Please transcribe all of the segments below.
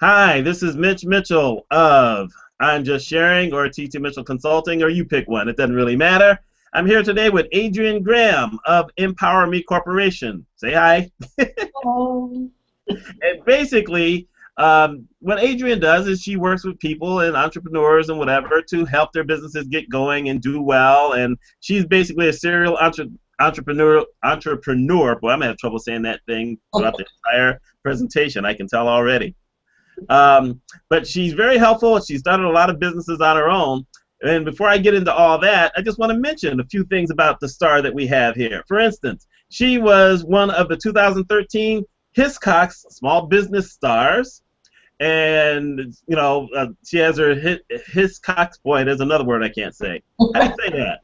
Hi, this is Mitch Mitchell of I'm Just Sharing or TT Mitchell Consulting, or you pick one. It doesn't really matter. I'm here today with Adrienne Graham of Empower Me Corporation. Say hi. Oh, And basically, what Adrienne does is she works with people and entrepreneurs and whatever to help their businesses get going and do well. And she's basically a serial entrepreneur. Boy, I'm gonna have trouble saying that thing throughout the entire presentation. I can tell already. But she's very helpful. She's started a lot of businesses on her own. And before I get into all that, I just want to mention a few things about the star that we have here. For instance, she was one of the 2013 Hiscox Small Business Stars. And, she has her Hiscox. Boy, there's another word I can't say. How do you say that?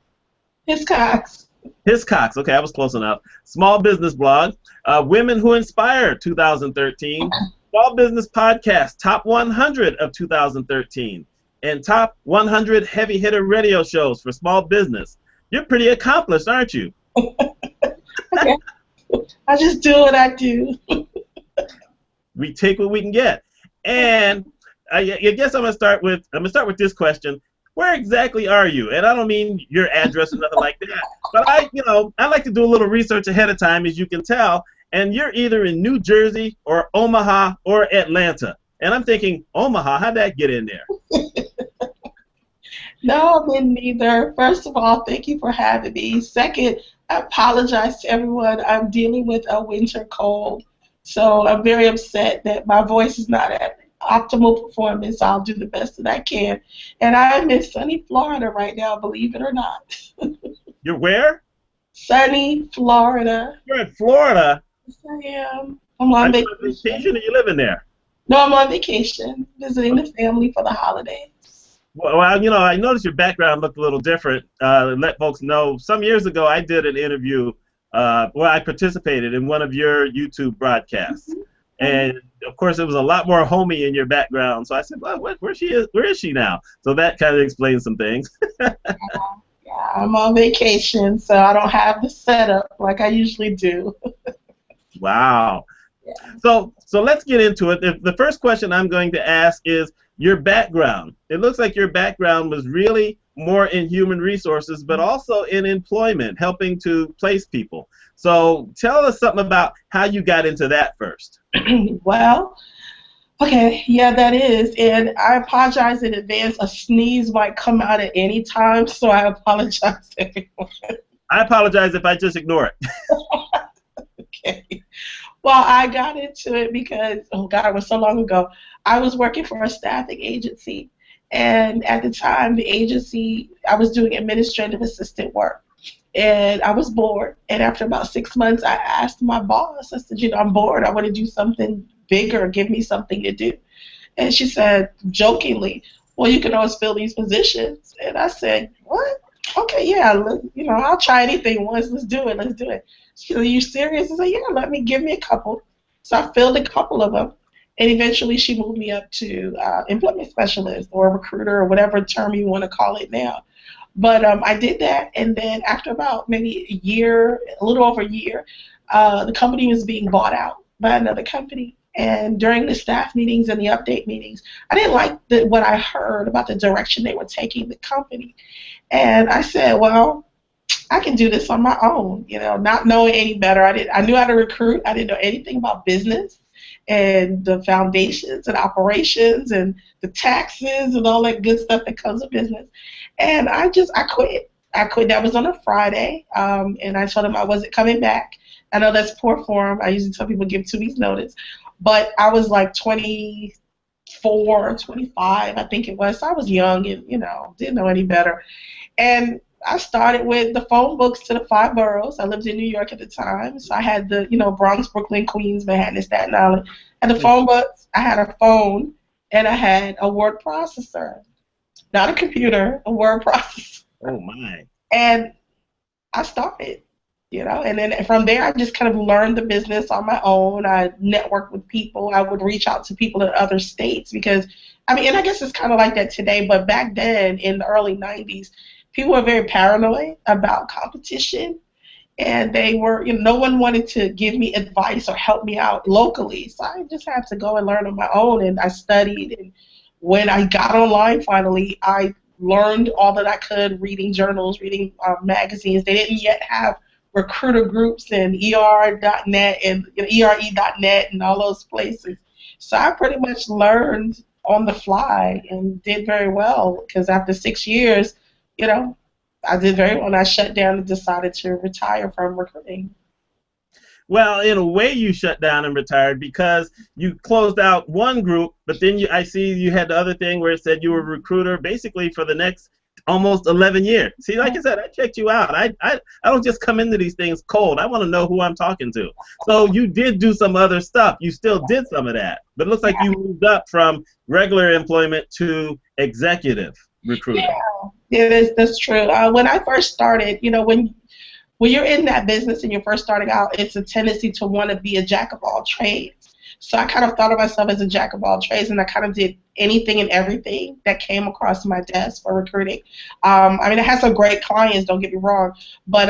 Hiscox. Hiscox. Okay, I was close enough. Small Business Blog. Women Who Inspire 2013. Small Business Podcast, Top 100 of 2013, and Top 100 Heavy Hitter Radio Shows for Small Business. You're pretty accomplished, aren't you? Okay. I just do what I do. We take what we can get. And I guess I'm gonna start with this question. Where exactly are you? And I don't mean your address or nothing like that, but I like to do a little research ahead of time, as you can tell. And you're either in New Jersey or Omaha or Atlanta. And I'm thinking, Omaha, how'd that get in there? No, I'm in neither. First of all, thank you for having me. Second, I apologize to everyone. I'm dealing with a winter cold, so I'm very upset that my voice is not at optimal performance. I'll do the best that I can. And I'm in sunny Florida right now, believe it or not. You're where? Sunny Florida. You're in Florida? Yes, I am. I'm on Are you on vacation or you living there? No, I'm on vacation, visiting the family for the holidays. Well, I noticed your background looked a little different. Let folks know, some years ago I did an interview where I participated in one of your YouTube broadcasts. Mm-hmm. And, of course, it was a lot more homey in your background. So I said, well, where is she now? So that kind of explains some things. Yeah, I'm on vacation, so I don't have the setup like I usually do. Wow. Yeah. So let's get into it. The first question I'm going to ask is your background. It looks like your background was really more in human resources, but also in employment, helping to place people. So tell us something about how you got into that first. Well, okay, yeah, that is. And I apologize in advance. A sneeze might come out at any time, so I apologize, everyone. I apologize if I just ignore it. Okay. Well, I got into it because, oh God, it was so long ago. I was working for a staffing agency, and at the time, the agency, I was doing administrative assistant work, and I was bored. And after about 6 months, I asked my boss, I said, I'm bored. I want to do something bigger. Give me something to do. And she said, jokingly, well, you can always fill these positions. And I said, what? Okay, yeah, I'll try anything once. Let's do it. Let's do it. She said, are you serious? I said, yeah, give me a couple. So I filled a couple of them. And eventually she moved me up to employment specialist or recruiter or whatever term you want to call it now. But I did that. And then after about maybe a year, a little over a year, the company was being bought out by another company. And during the staff meetings and the update meetings, I didn't like what I heard about the direction they were taking the company. And I said, well, I can do this on my own, not knowing any better. I knew how to recruit. I didn't know anything about business and the foundations and operations and the taxes and all that good stuff that comes with business. And I quit. I quit. That was on a Friday, and I told them I wasn't coming back. I know that's poor form. I usually tell people give 2 weeks notice. But I was like 24, 25, I think it was. So I was young and, didn't know any better. And I started with the phone books to the 5 boroughs. I lived in New York at the time. So I had the, Bronx, Brooklyn, Queens, Manhattan, and Staten Island. And the phone books, I had a phone and I had a word processor. Not a computer, a word processor. Oh, my. And I started. And then from there, I just kind of learned the business on my own. I networked with people. I would reach out to people in other states because, and I guess it's kind of like that today, but back then in the early 90s, people were very paranoid about competition. and they were, no one wanted to give me advice or help me out locally. So I just had to go and learn on my own, and I studied. And when I got online finally, I learned all that I could, reading journals, reading magazines. They didn't yet have recruiter groups and ER.net and ERE.net and all those places. So I pretty much learned on the fly and did very well, because after 6 years, I did very well, and I shut down and decided to retire from recruiting. Well, in a way, you shut down and retired because you closed out one group, but then I see you had the other thing where it said you were a recruiter basically for the next almost 11 years. See, like I said, I checked you out. I don't just come into these things cold. I want to know who I'm talking to. So you did do some other stuff. You still did some of that, but it looks like you moved up from regular employment to executive recruiting. Yeah, that's true. When I first started, when you're in that business and you're first starting out, it's a tendency to want to be a jack of all trades. So I kind of thought of myself as a jack of all trades, and I kind of did anything and everything that came across my desk for recruiting. I had some great clients, don't get me wrong, but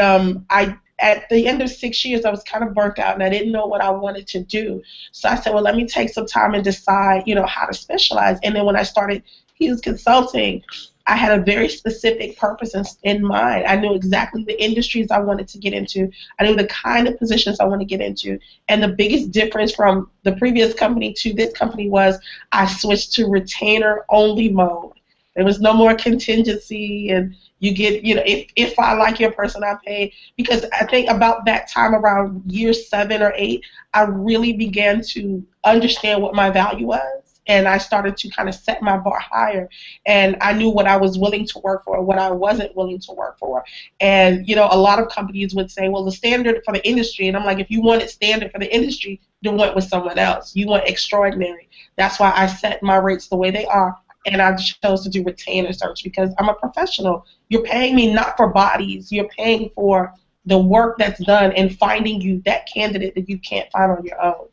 at the end of 6 years, I was kind of burnt out, and I didn't know what I wanted to do. So I said, well, let me take some time and decide, how to specialize. And then when I started Hughes Consulting, I had a very specific purpose in mind. I knew exactly the industries I wanted to get into. I knew the kind of positions I want to get into. And the biggest difference from the previous company to this company was I switched to retainer-only mode. There was no more contingency, and you get, if I like your person, I pay. Because I think about that time, around year 7 or 8, I really began to understand what my value was. And I started to kind of set my bar higher, and I knew what I was willing to work for and what I wasn't willing to work for. And, a lot of companies would say, well, the standard for the industry, and I'm like, if you wanted standard for the industry, then went with someone else. You want extraordinary. That's why I set my rates the way they are, and I chose to do retainer search because I'm a professional. You're paying me not for bodies. You're paying for the work that's done and finding you that candidate that you can't find on your own.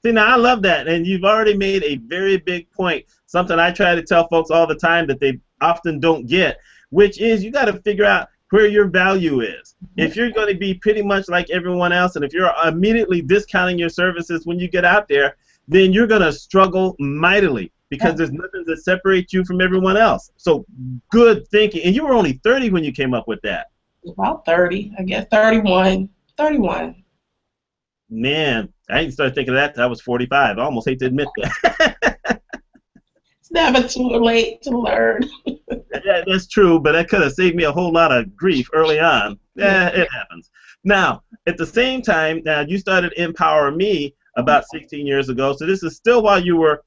See, now I love that, and you've already made a very big point, something I try to tell folks all the time that they often don't get, which is you got to figure out where your value is. If you're going to be pretty much like everyone else, and if you're immediately discounting your services when you get out there, then you're going to struggle mightily because there's nothing that separates you from everyone else. So good thinking. And you were only 30 when you came up with that. About 30, I guess, 31. Man, I didn't start thinking of that till I was 45. I almost hate to admit that. It's never too late to learn. Yeah, that's true, but that could have saved me a whole lot of grief early on. Yeah, it happens. Now, at the same time, now you started Empower Me about 16 years ago, so this is still while you were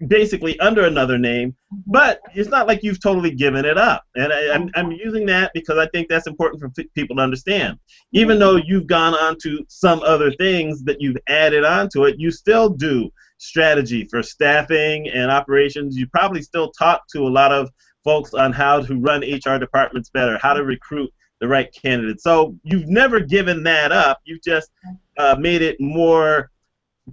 basically under another name, but it's not like you've totally given it up. And I'm using that because I think that's important for people to understand. Even though you've gone on to some other things that you've added onto it, you still do strategy for staffing and operations. You probably still talk to a lot of folks on how to run HR departments better, how to recruit the right candidates. So you've never given that up. You've just made it more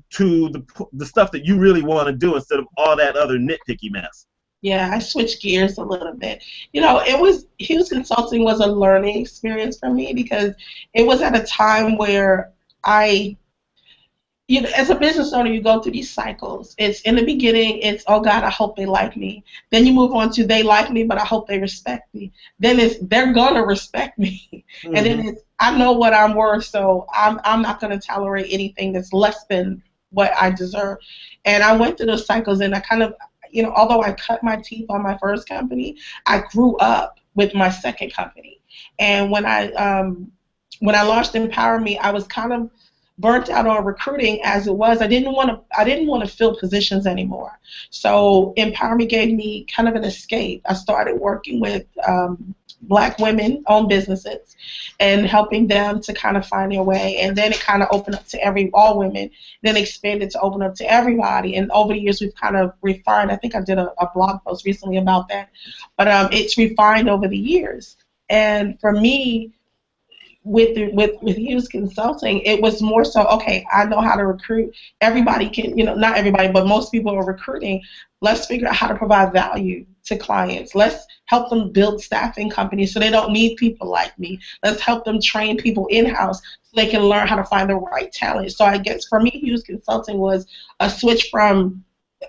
to the stuff that you really want to do instead of all that other nitpicky mess. Yeah, I switched gears a little bit. Hughes Consulting was a learning experience for me because it was at a time where as a business owner, you go through these cycles. It's in the beginning, it's, oh God, I hope they like me. Then you move on to, they like me, but I hope they respect me. Then it's, they're gonna respect me. Mm-hmm. And then it's, I know what I'm worth, so I'm not gonna tolerate anything that's less than what I deserve. And I went through those cycles, and I kind of, although I cut my teeth on my first company, I grew up with my second company. And when I launched Empower Me, I was kind of burnt out on recruiting as it was. I didn't want to fill positions anymore. So Empower Me gave me kind of an escape. I started working with Black women-owned businesses and helping them to kind of find their way. And then it kind of opened up to all women, then expanded to open up to everybody. And over the years, we've kind of refined. I think I did a blog post recently about that. But it's refined over the years. And for me, with Hughes Consulting, it was more so, okay, I know how to recruit. Everybody can, not everybody, but most people are recruiting. Let's figure out how to provide value to clients. Let's help them build staffing companies so they don't need people like me. Let's help them train people in-house so they can learn how to find the right talent. So I guess for me, Hughes Consulting was a switch from,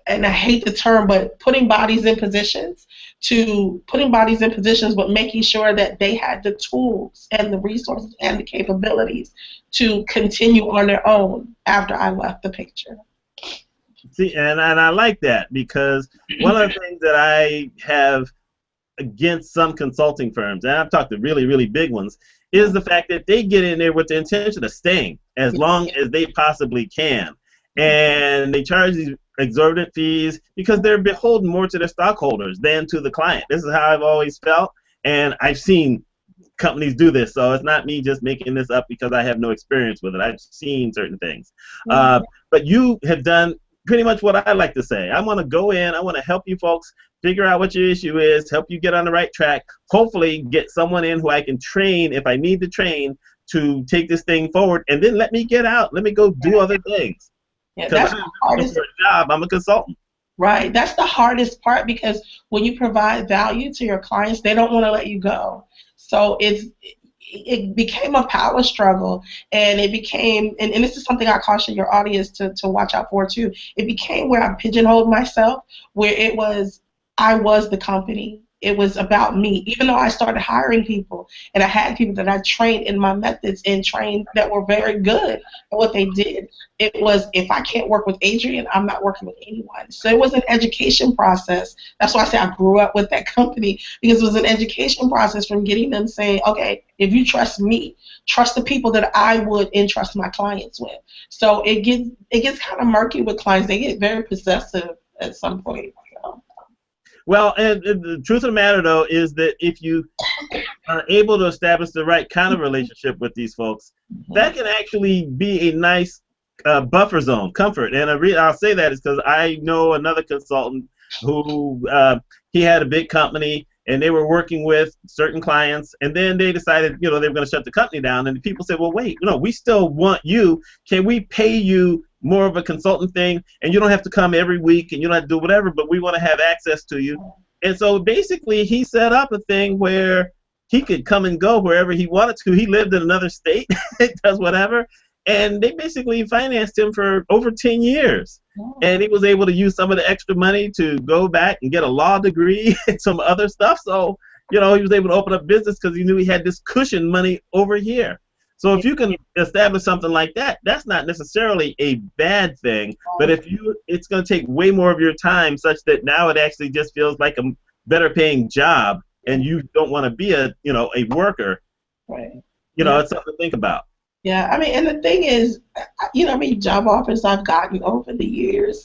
and I hate the term, but putting bodies in positions to putting bodies in positions, but making sure that they had the tools and the resources and the capabilities to continue on their own after I left the picture. See, and I like that, because one of the things that I have against some consulting firms, and I've talked to really, really big ones, is the fact that they get in there with the intention of staying as long as they possibly can. And they charge these exorbitant fees because they're beholden more to their stockholders than to the client. This is how I've always felt, and I've seen companies do this, so it's not me just making this up because I have no experience with it. I've seen certain things. But you have done pretty much what I like to say. I want to go in, I want to help you folks figure out what your issue is, help you get on the right track, hopefully get someone in who I can train if I need to train to take this thing forward, and then let me get out, let me go do other things. Yeah, that's the hardest. For a job, I'm a consultant. Right, that's the hardest part, because when you provide value to your clients, they don't want to let you go. So it became a power struggle, and it became, and this is something I caution your audience to watch out for too. It became where I pigeonholed myself, where it was, I was the company. It was about me. Even though I started hiring people, and I had people that I trained in my methods and trained that were very good at what they did, it was, if I can't work with Adrienne, I'm not working with anyone. So it was an education process. That's why I say I grew up with that company, because it was an education process from getting them saying, okay, if you trust me, trust the people that I would entrust my clients with. So it gets kind of murky with clients. They get very possessive at some point. Well, and the truth of the matter, though, is that if you are able to establish the right kind of relationship with these folks, that can actually be a nice buffer zone, comfort. And I'll say that is because I know another consultant who he had a big company, and they were working with certain clients, and then they decided, they were going to shut the company down. And the people said, well, wait, we still want you. Can we pay you more of a consultant thing, and you don't have to come every week, and you don't have to do whatever, but we want to have access to you. And so basically he set up a thing where he could come and go wherever he wanted to. He lived in another state, does whatever, and they basically financed him for over 10 years. And he was able to use some of the extra money to go back and get a law degree and some other stuff. So, he was able to open up business because he knew he had this cushion money over here. So if you can establish something like that, that's not necessarily a bad thing. But if it's going to take way more of your time, such that now it actually just feels like a better paying job, and you don't want to be a worker. Right. It's something to think about. Yeah, I mean, and the thing is, job offers I've gotten over the years.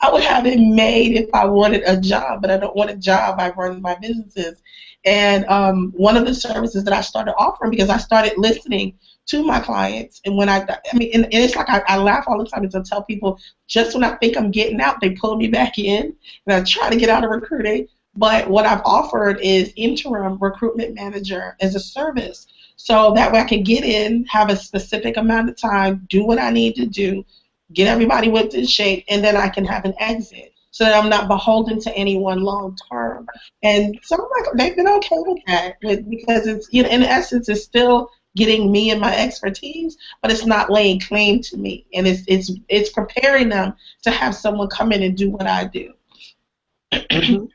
I would have it made if I wanted a job, but I don't want a job. I run my businesses. And one of the services that I started offering, because I started listening to my clients, and when and it's like I laugh all the time and I tell people, just when I think I'm getting out, they pull me back in, and I try to get out of recruiting. But what I've offered is interim recruitment manager as a service. So that way I can get in, have a specific amount of time, do what I need to do, get everybody whipped in shape, and then I can have an exit so that I'm not beholden to anyone long term. And so they've been okay with that, because it's, in essence, it's still getting me and my expertise, but it's not laying claim to me. And it's preparing them to have someone come in and do what I do.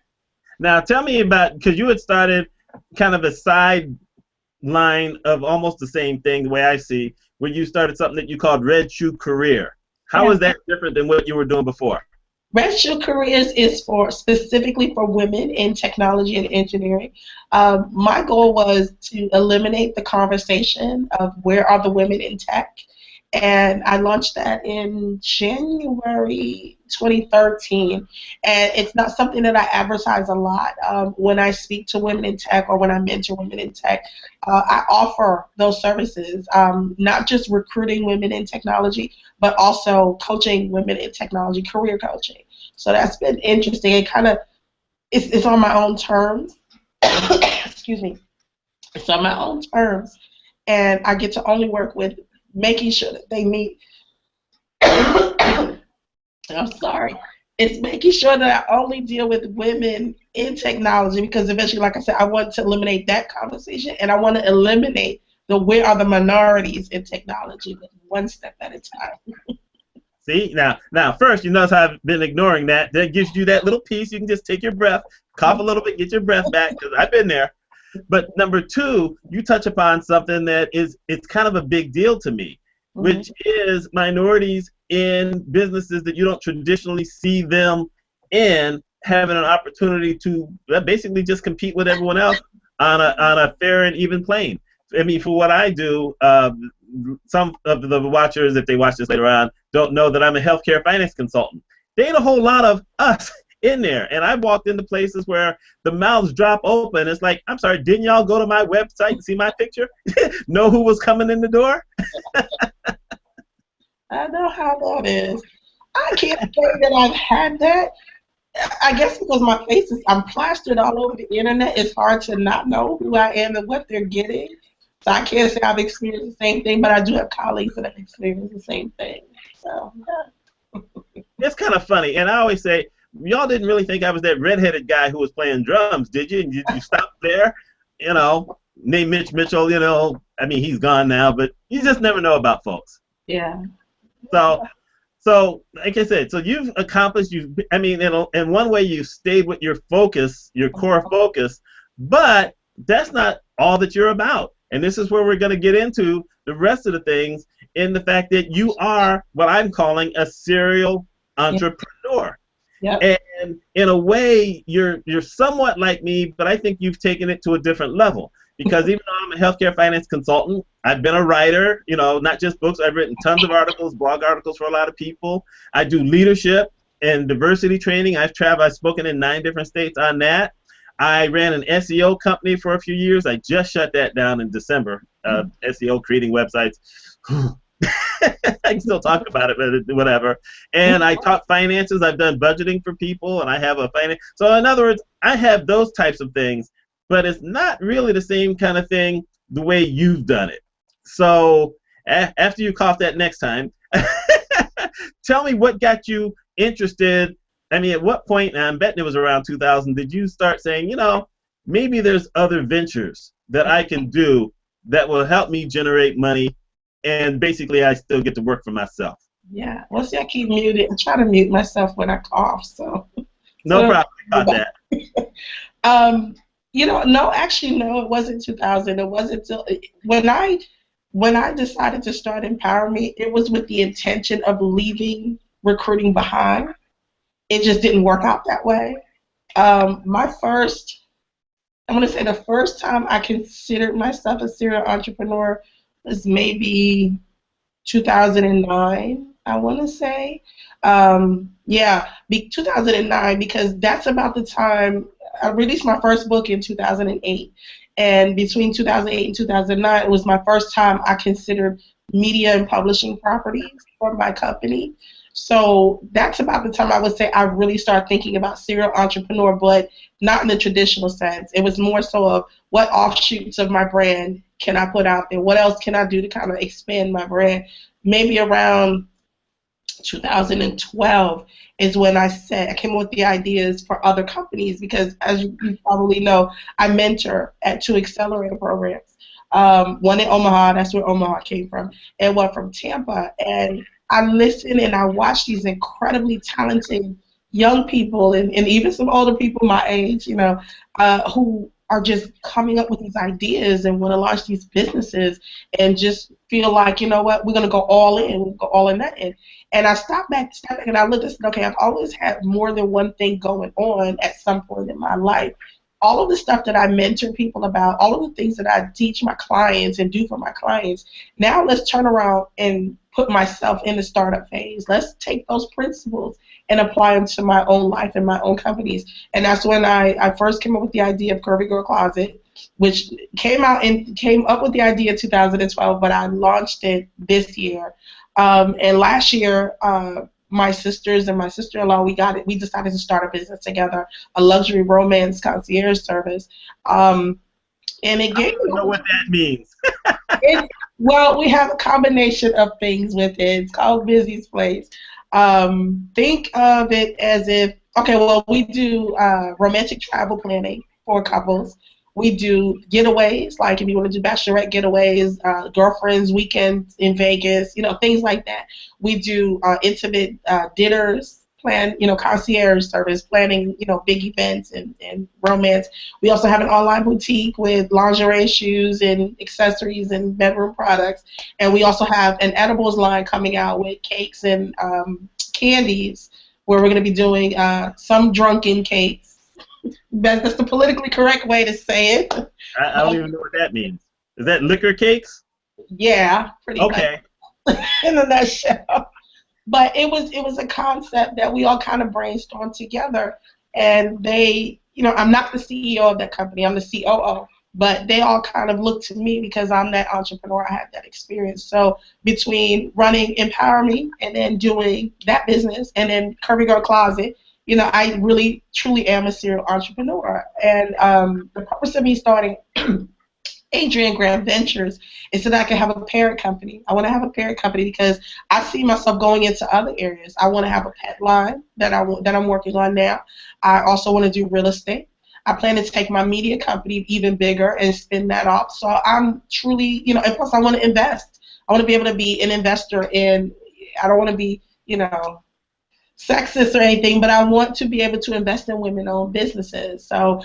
Now tell me about, because you had started kind of a side line of almost the same thing, the way I see, where you started something that you called Red Shoe Career. How is that different than what you were doing before? Red Shoe Careers is specifically for women in technology and engineering. My goal was to eliminate the conversation of where are the women in tech, and I launched that in January 2013. And it's not something that I advertise a lot. When I speak to women in tech or when I mentor women in tech, I offer those services, not just recruiting women in technology, but also coaching women in technology, career coaching. So that's been interesting. It kind of, it's on my own terms. Excuse me. It's on my own terms. And I get to only work with making sure that they meet. I'm sorry. It's making sure that I only deal with women in technology, because eventually, like I said, I want to eliminate that conversation, and I want to eliminate the where are the minorities in technology, but one step at a time. See, now, first, you notice how I've been ignoring that. That gives you that little piece. You can just take your breath, cough a little bit, get your breath back, because I've been there. But number two, you touch upon something that it's kind of a big deal to me, which is minorities in businesses that you don't traditionally see them in having an opportunity to basically just compete with everyone else on a fair and even plane. I mean, for what I do, some of the watchers, if they watch this later on, don't know that I'm a healthcare finance consultant. There ain't a whole lot of us in there, and I've walked into places where the mouths drop open. It's like, I'm sorry, didn't y'all go to my website and see my picture? Know who was coming in the door? I know how that is. I can't say that I've had that. I guess because my face I'm plastered all over the internet, it's hard to not know who I am and what they're getting. So I can't say I've experienced the same thing, but I do have colleagues that have experienced the same thing. So, yeah. It's kind of funny, and I always say, y'all didn't really think I was that redheaded guy who was playing drums, did you? You stopped there, named Mitch Mitchell, I mean, he's gone now, but you just never know about folks. Yeah. So like I said, so you've accomplished, in one way you've stayed with your focus, your core focus, but that's not all that you're about. And this is where we're going to get into the rest of the things, in the fact that you are what I'm calling a serial entrepreneur. Yep. And in a way, you're somewhat like me, but I think you've taken it to a different level. Because even though I'm a healthcare finance consultant, I've been a writer, not just books. I've written tons of articles, blog articles for a lot of people. I do leadership and diversity training. I've spoken in 9 different states on that. I ran an SEO company for a few years. I just shut that down in December. SEO, creating websites. I can still talk about it, but whatever. And I talk finances. I've done budgeting for people, and I have a finance. So in other words, I have those types of things, but it's not really the same kind of thing the way you've done it. So after you cough that next time, tell me what got you interested. I mean, at what point, and I'm betting it was around 2000, did you start saying, maybe there's other ventures that I can do that will help me generate money, and basically I still get to work for myself? Yeah. Well, see, I keep muted. I try to mute myself when I cough, so. No problem about that. No, actually, no, it wasn't 2000. It wasn't until when I decided to start Empower Me, it was with the intention of leaving recruiting behind. It just didn't work out that way. I'm going to say the first time I considered myself a serial entrepreneur was maybe 2009, I want to say. 2009, because that's about the time I released my first book in 2008. And between 2008 and 2009, it was my first time I considered media and publishing properties for my company. So that's about the time I would say I really started thinking about serial entrepreneur, but not in the traditional sense. It was more so of what offshoots of my brand can I put out there? What else can I do to kind of expand my brand? Maybe around 2012 is when I came up with the ideas for other companies, because as you probably know, I mentor at 2 accelerator programs. One in Omaha, that's where Omaha came from, and one from Tampa. And I listen and I watch these incredibly talented young people and even some older people my age, who are just coming up with these ideas and want to launch these businesses and just feel like, you know what, we're going to go all in. We'll go all in that in. And I stepped back and I looked and said, okay, I've always had more than one thing going on at some point in my life. All of the stuff that I mentor people about, all of the things that I teach my clients and do for my clients, now let's turn around and put myself in the startup phase. Let's take those principles and apply them to my own life and my own companies. And that's when I first came up with the idea of Curvy Girl Closet, which came up with the idea in 2012, but I launched it this year. And last year, my sisters and my sister-in-law, we decided to start a business together, a luxury romance concierge service. And it gave, I don't know what that means. Well, we have a combination of things with it. It's called Busy's Place. Think of it as if, okay, well, we do romantic travel planning for couples. We do getaways, like if you want to do bachelorette getaways, girlfriends, weekends in Vegas, things like that. We do intimate dinners, plan, concierge service, planning, big events and romance. We also have an online boutique with lingerie, shoes, and accessories and bedroom products. And we also have an edibles line coming out with cakes and candies, where we're going to be doing some drunken cakes. That's the politically correct way to say it. I don't even know what that means. Is that liquor cakes? Yeah, pretty much. Okay. In a nutshell. But it was a concept that we all kind of brainstormed together, and I'm not the CEO of that company, I'm the COO, but they all kind of look to me because I'm that entrepreneur, I have that experience. So between running Empower Me and then doing that business and then Curvy Girl Closet, I really truly am a serial entrepreneur. And the purpose of me starting Adrienne Graham Ventures is so that I can have a parent company. I want to have a parent company because I see myself going into other areas. I want to have a pet line that I'm working on now. I also want to do real estate. I plan to take my media company even bigger and spin that off. So I'm truly, and plus I want to invest. I want to be able to be an investor in, I don't want to be, sexist or anything, but I want to be able to invest in women-owned businesses. So,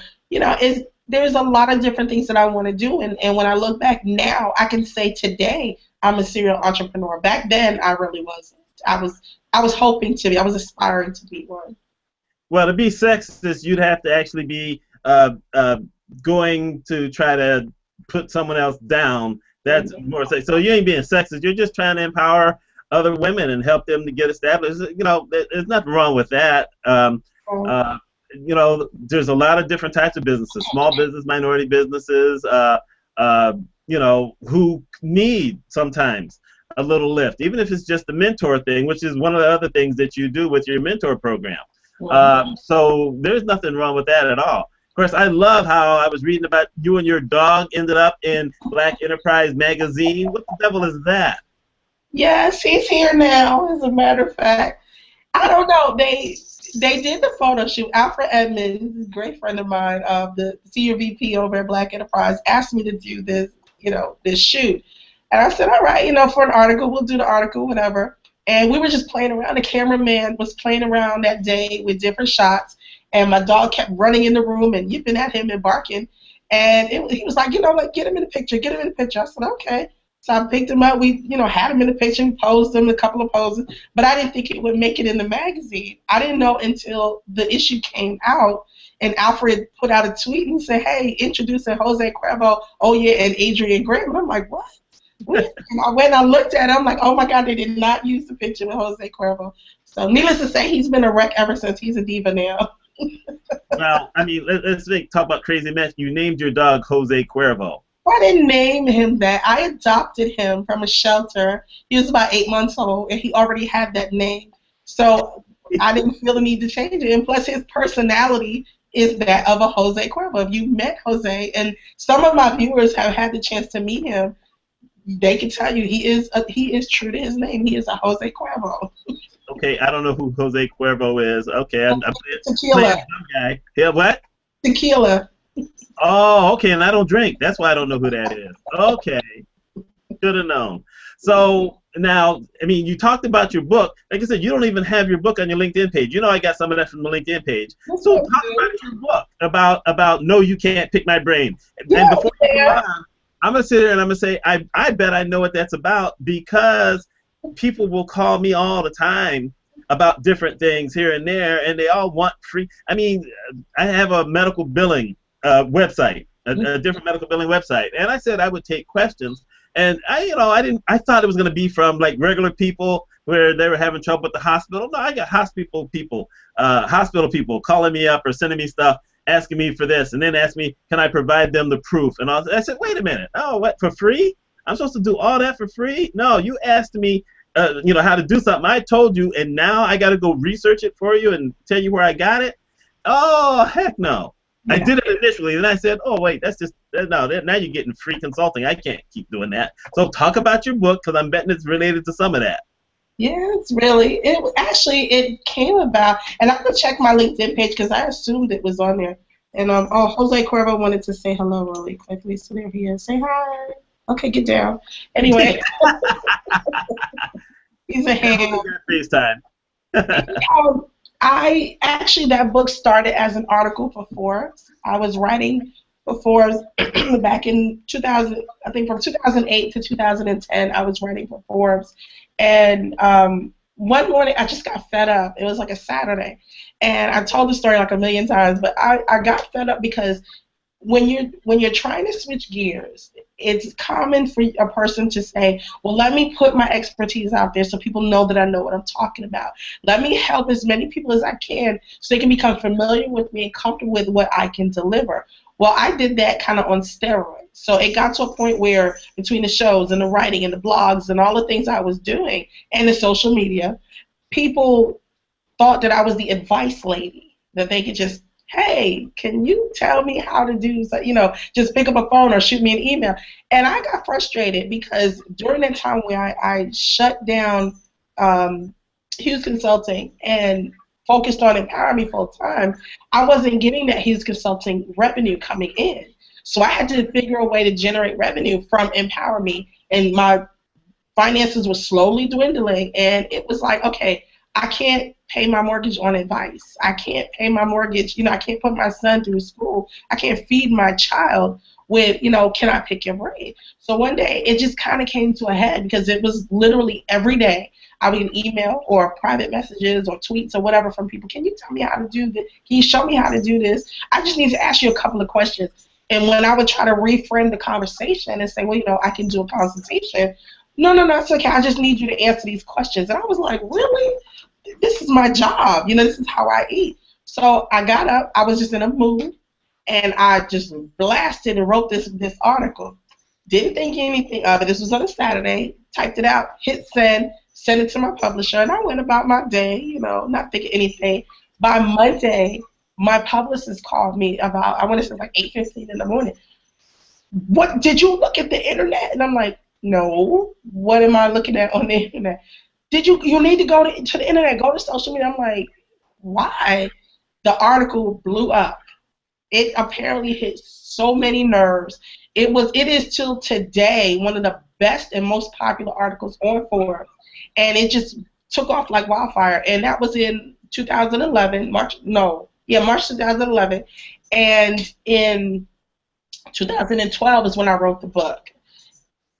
there's a lot of different things that I want to do, and when I look back now, I can say today I'm a serial entrepreneur. Back then, I really wasn't. I was hoping to be. I was aspiring to be one. Well, to be sexist, you'd have to actually be going to try to put someone else down. That's more so. So you ain't being sexist. You're just trying to empower other women and help them to get established. There's nothing wrong with that. There's a lot of different types of businesses, small business, minority businesses, who need sometimes a little lift, even if it's just the mentor thing, which is one of the other things that you do with your mentor program. So there's nothing wrong with that at all. Of course, I love how I was reading about you and your dog ended up in Black Enterprise magazine. What the devil is that? Yes, he's here now, as a matter of fact. I don't know. They did the photo shoot. Alfred Edmonds, a great friend of mine, the senior VP over at Black Enterprise, asked me to do this, this shoot. And I said, all right, for an article, we'll do the article, whatever. And we were just playing around. The cameraman was playing around that day with different shots. And my dog kept running in the room and yipping at him and barking. And he was like, get him in the picture, get him in the picture. I said, okay. So I picked him up. We, had him in the picture, posed him a couple of poses, but I didn't think it would make it in the magazine. I didn't know until the issue came out, and Alfred put out a tweet and said, "Hey, introducing Jose Cuervo, oh yeah, and Adrienne Graham." And I'm like, what? And I went and I looked at it. I'm like, oh my God, they did not use the picture with Jose Cuervo. So needless to say, he's been a wreck ever since. He's a diva now. Well, I mean, let's talk about crazy mess. You named your dog Jose Cuervo. I didn't name him that. I adopted him from a shelter. He was about 8 months old, and he already had that name. So I didn't feel the need to change it. And plus, his personality is that of a Jose Cuervo. If you met Jose, and some of my viewers have had the chance to meet him, they can tell you he is true to his name. He is a Jose Cuervo. Okay, I don't know who Jose Cuervo is. Okay, I'm Tequila. Some guy. Yeah, what? Tequila. Oh, okay, and I don't drink. That's why I don't know who that is. Okay, should have known. So now, I mean, you talked about your book. Like I said, you don't even have your book on your LinkedIn page. I got some of that from the LinkedIn page. So talk about your book about No, You Can't Pick My Brain. And before you go on, I'm gonna sit here and I'm gonna say I bet I know what that's about, because people will call me all the time about different things here and there, and they all want free. I mean, I have a medical billing website, a different medical billing website, and I said I would take questions, and I thought it was going to be from like regular people where they were having trouble with the hospital. No, I got hospital people calling me up or sending me stuff, asking me for this, and then ask me, can I provide them the proof? And I said, wait a minute, oh, what, for free? I'm supposed to do all that for free? No, you asked me, how to do something. I told you, and now I got to go research it for you and tell you where I got it? Oh, heck no. Yeah. I did it initially, and I said, oh, wait, that's just, no, now you're getting free consulting. I can't keep doing that. So talk about your book, because I'm betting it's related to some of that. Yes, really. It came about, and I could check my LinkedIn page because I assumed it was on there. And Jose Cuervo wanted to say hello really quickly, so there he is. Say hi. Okay, get down. Anyway, he's a hand. FaceTime. I actually, that book started as an article for Forbes. I was writing for Forbes back in 2000, I think from 2008 to 2010, I was writing for Forbes. And one morning, I just got fed up. It was like a Saturday. And I told the story like a million times, but I got fed up because when you're trying to switch gears, it's common for a person to say, well, let me put my expertise out there so people know that I know what I'm talking about. Let me help as many people as I can so they can become familiar with me and comfortable with what I can deliver. Well, I did that kind of on steroids. So it got to a point where between the shows and the writing and the blogs and all the things I was doing and the social media, people thought that I was the advice lady, that they could just, hey, can you tell me how to do, just pick up a phone or shoot me an email. And I got frustrated because during that time where I shut down Hughes Consulting and focused on Empower Me full time, I wasn't getting that Hughes Consulting revenue coming in. So I had to figure a way to generate revenue from Empower Me, and my finances were slowly dwindling, and it was like, okay, I can't pay my mortgage on advice. I can't pay my mortgage. I can't put my son through school. I can't feed my child with, can I pick your brain? So one day it just kind of came to a head because it was literally every day I would get email or private messages or tweets or whatever from people. Can you tell me how to do this? Can you show me how to do this? I just need to ask you a couple of questions. And when I would try to reframe the conversation and say, well, I can do a consultation. No, it's okay. I just need you to answer these questions. And I was like, really? This is my job. This is how I eat. So I got up. I was just in a mood, and I just blasted and wrote this article. Didn't think anything of it. This was on a Saturday. Typed it out, hit send, sent it to my publisher, and I went about my day, not thinking anything. By Monday, my publicist called me about, I want to say like 8:15 in the morning. What, did you look at the internet? And I'm like, no. What am I looking at on the internet? You need to go to the internet, go to social media. I'm like, why? The article blew up. It apparently hit so many nerves. It is till today one of the best and most popular articles on Forbes. And it just took off like wildfire. And that was in 2011, March 2011. And in 2012 is when I wrote the book.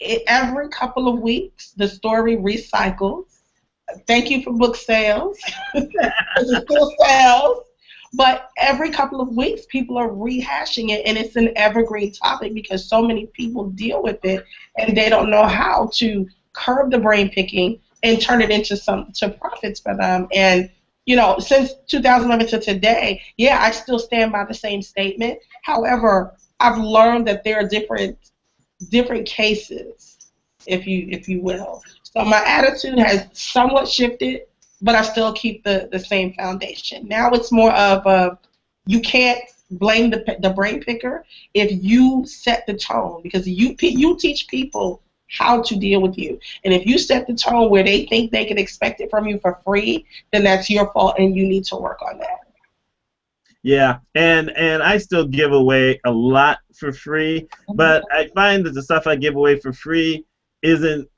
Every couple of weeks, the story recycles. Thank you for book sales. It still sells. But every couple of weeks, people are rehashing it, and it's an evergreen topic because so many people deal with it, and they don't know how to curb the brain picking and turn it into to profits for them. And since 2011 to today, I still stand by the same statement. However, I've learned that there are different cases, if you will. So my attitude has somewhat shifted, but I still keep the same foundation. Now it's more of you can't blame the brain picker if you set the tone, because you teach people how to deal with you. And if you set the tone where they think they can expect it from you for free, then that's your fault, and you need to work on that. Yeah, and I still give away a lot for free, but I find that the stuff I give away for free isn't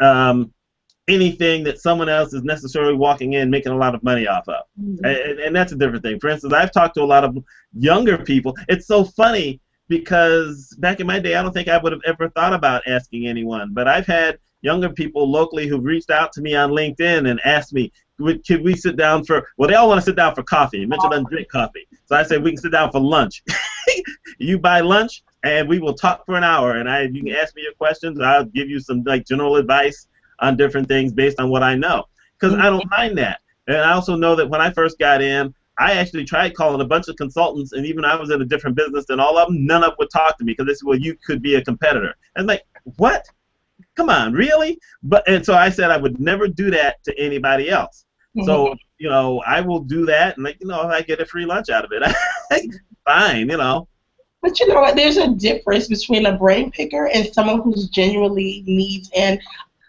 anything that someone else is necessarily walking in making a lot of money off of. And that's a different thing. For instance, I've talked to a lot of younger people. It's so funny because back in my day, I don't think I would have ever thought about asking anyone, but I've had younger people locally who've reached out to me on LinkedIn and asked me, could we sit down they all want to sit down for coffee. Mitchell doesn't drink coffee. So I say we can sit down for lunch. You buy lunch, and we will talk for an hour, and you can ask me your questions. I'll give you some general advice on different things based on what I know, because I don't mind that. And I also know that when I first got in, I actually tried calling a bunch of consultants, and even I was in a different business than all of them, none of them would talk to me because they said, well, you could be a competitor. And I'm like, what? Come on, really? And so I said I would never do that to anybody else. So, I will do that, and if I get a free lunch out of it, fine, But you know what? There's a difference between a brain picker and someone who's genuinely needs. And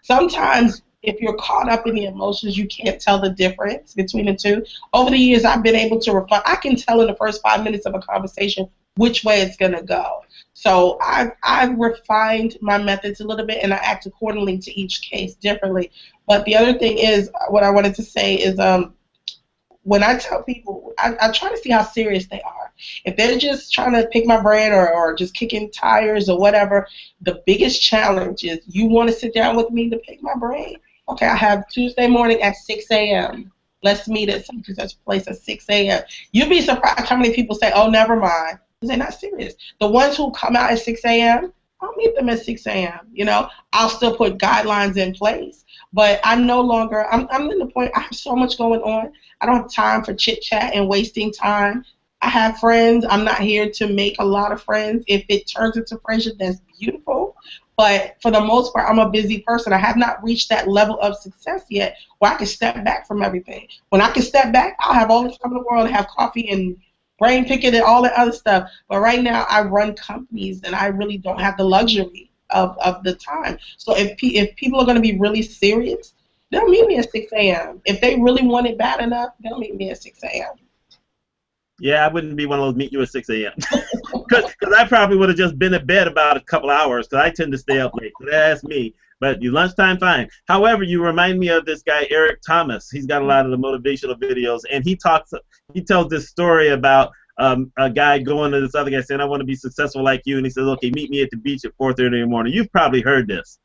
sometimes if you're caught up in the emotions, you can't tell the difference between the two. Over the years, I've been able to refine. I can tell in the first 5 minutes of a conversation which way it's going to go. So I've refined my methods a little bit, and I act accordingly to each case differently. But the other thing is, what I wanted to say is, when I tell people, I try to see how serious they are. If they're just trying to pick my brain or just kicking tires or whatever, the biggest challenge is, you want to sit down with me to pick my brain? Okay, I have Tuesday morning at 6 a.m. Let's meet at such and such place at 6 a.m. You'd be surprised how many people say, oh, never mind, because they're not serious. The ones who come out at 6 a.m., I'll meet them at 6 a.m. You know, I'll still put guidelines in place. But I'm no longer, I'm in the point, I have so much going on. I don't have time for chit-chat and wasting time. I have friends. I'm not here to make a lot of friends. If it turns into friendship, that's beautiful. But for the most part, I'm a busy person. I have not reached that level of success yet where I can step back from everything. When I can step back, I'll have all the time in the world and have coffee and brain picking and all that other stuff. But right now, I run companies, and I really don't have the luxury of the time. So if people are going to be really serious, they'll meet me at 6 a.m. If they really want it bad enough, they'll meet me at 6 a.m. Yeah, I wouldn't be one of those meet you at 6 a.m. Because I probably would have just been in bed about a couple hours, because I tend to stay up late. So that's me. But your lunchtime, fine. However, you remind me of this guy, Eric Thomas. He's got a lot of the motivational videos, and he tells this story about a guy going to this other guy saying, I want to be successful like you, and he says, okay, meet me at the beach at 4:30 in the morning. You've probably heard this.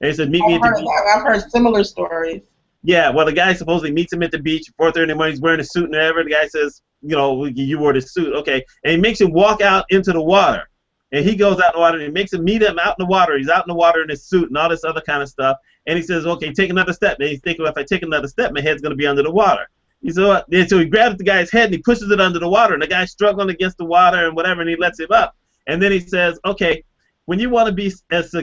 And he said, meet me at the beach. I've heard similar stories. Yeah, well, the guy supposedly meets him at the beach at 4:30 in the morning. He's wearing a suit and whatever. The guy says, you know, you wore this suit, okay. And he makes him walk out into the water. And he goes out in the water, and he makes him meet him out in the water. He's out in the water in his suit and all this other kind of stuff. And he says, okay, take another step. And he's thinking, well, if I take another step, my head's going to be under the water. So he grabs the guy's head and he pushes it under the water. And the guy's struggling against the water and whatever, and he lets him up. And then he says, okay, when you want to be as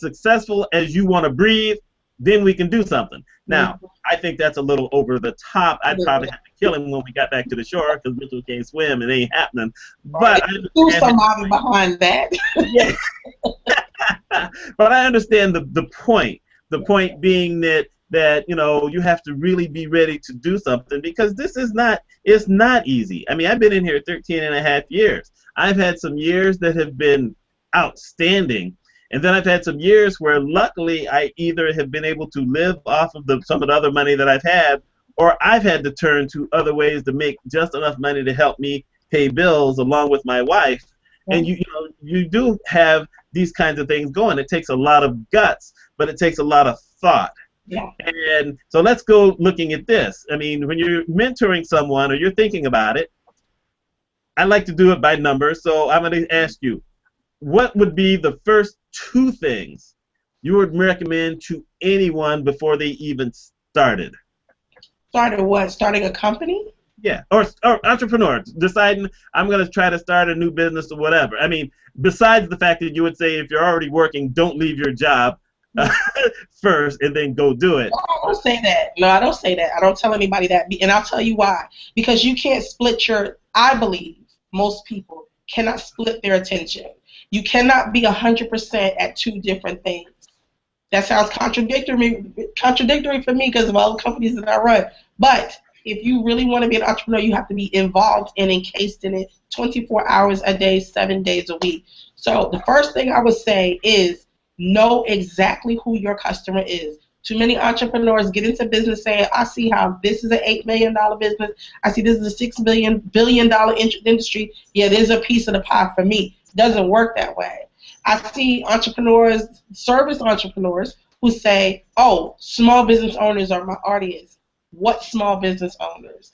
successful as you want to breathe, then we can do something. Now, I think that's a little over the top. I'd probably have to kill him when we got back to the shore, because Mitchell can't swim. It ain't happening. But do somebody behind that. Yeah. But I understand the point. The point being that you know, you have to really be ready to do something, because this is it's not easy. I mean, I've been in here 13 and a half years. I've had some years that have been outstanding. And then I've had some years where luckily I either have been able to live off of some of the other money that I've had, or I've had to turn to other ways to make just enough money to help me pay bills along with my wife. And you do have these kinds of things going. It takes a lot of guts, but it takes a lot of thought. Yeah. And so let's go looking at this. I mean, when you're mentoring someone or you're thinking about it, I like to do it by numbers. So I'm going to ask you, what would be the first 2 things you would recommend to anyone before they even started? Started what? Starting a company? Yeah, or entrepreneur, deciding I'm going to try to start a new business or whatever. I mean, besides the fact that you would say if you're already working, don't leave your job first and then go do it. No, I don't say that. No, I don't say that. I don't tell anybody that. And I'll tell you why. Because you can't split I believe most people cannot split their attention. You cannot be 100% at 2 different things. That sounds contradictory for me because of all the companies that I run. But if you really want to be an entrepreneur, you have to be involved and encased in it 24 hours a day, 7 days a week. So the first thing I would say is know exactly who your customer is. Too many entrepreneurs get into business saying, I see how this is an $8 million business. I see this is a $6 billion industry. Yeah, there's a piece of the pie for me. Doesn't work that way. I see entrepreneurs, service entrepreneurs, who say, oh, small business owners are my audience. What small business owners?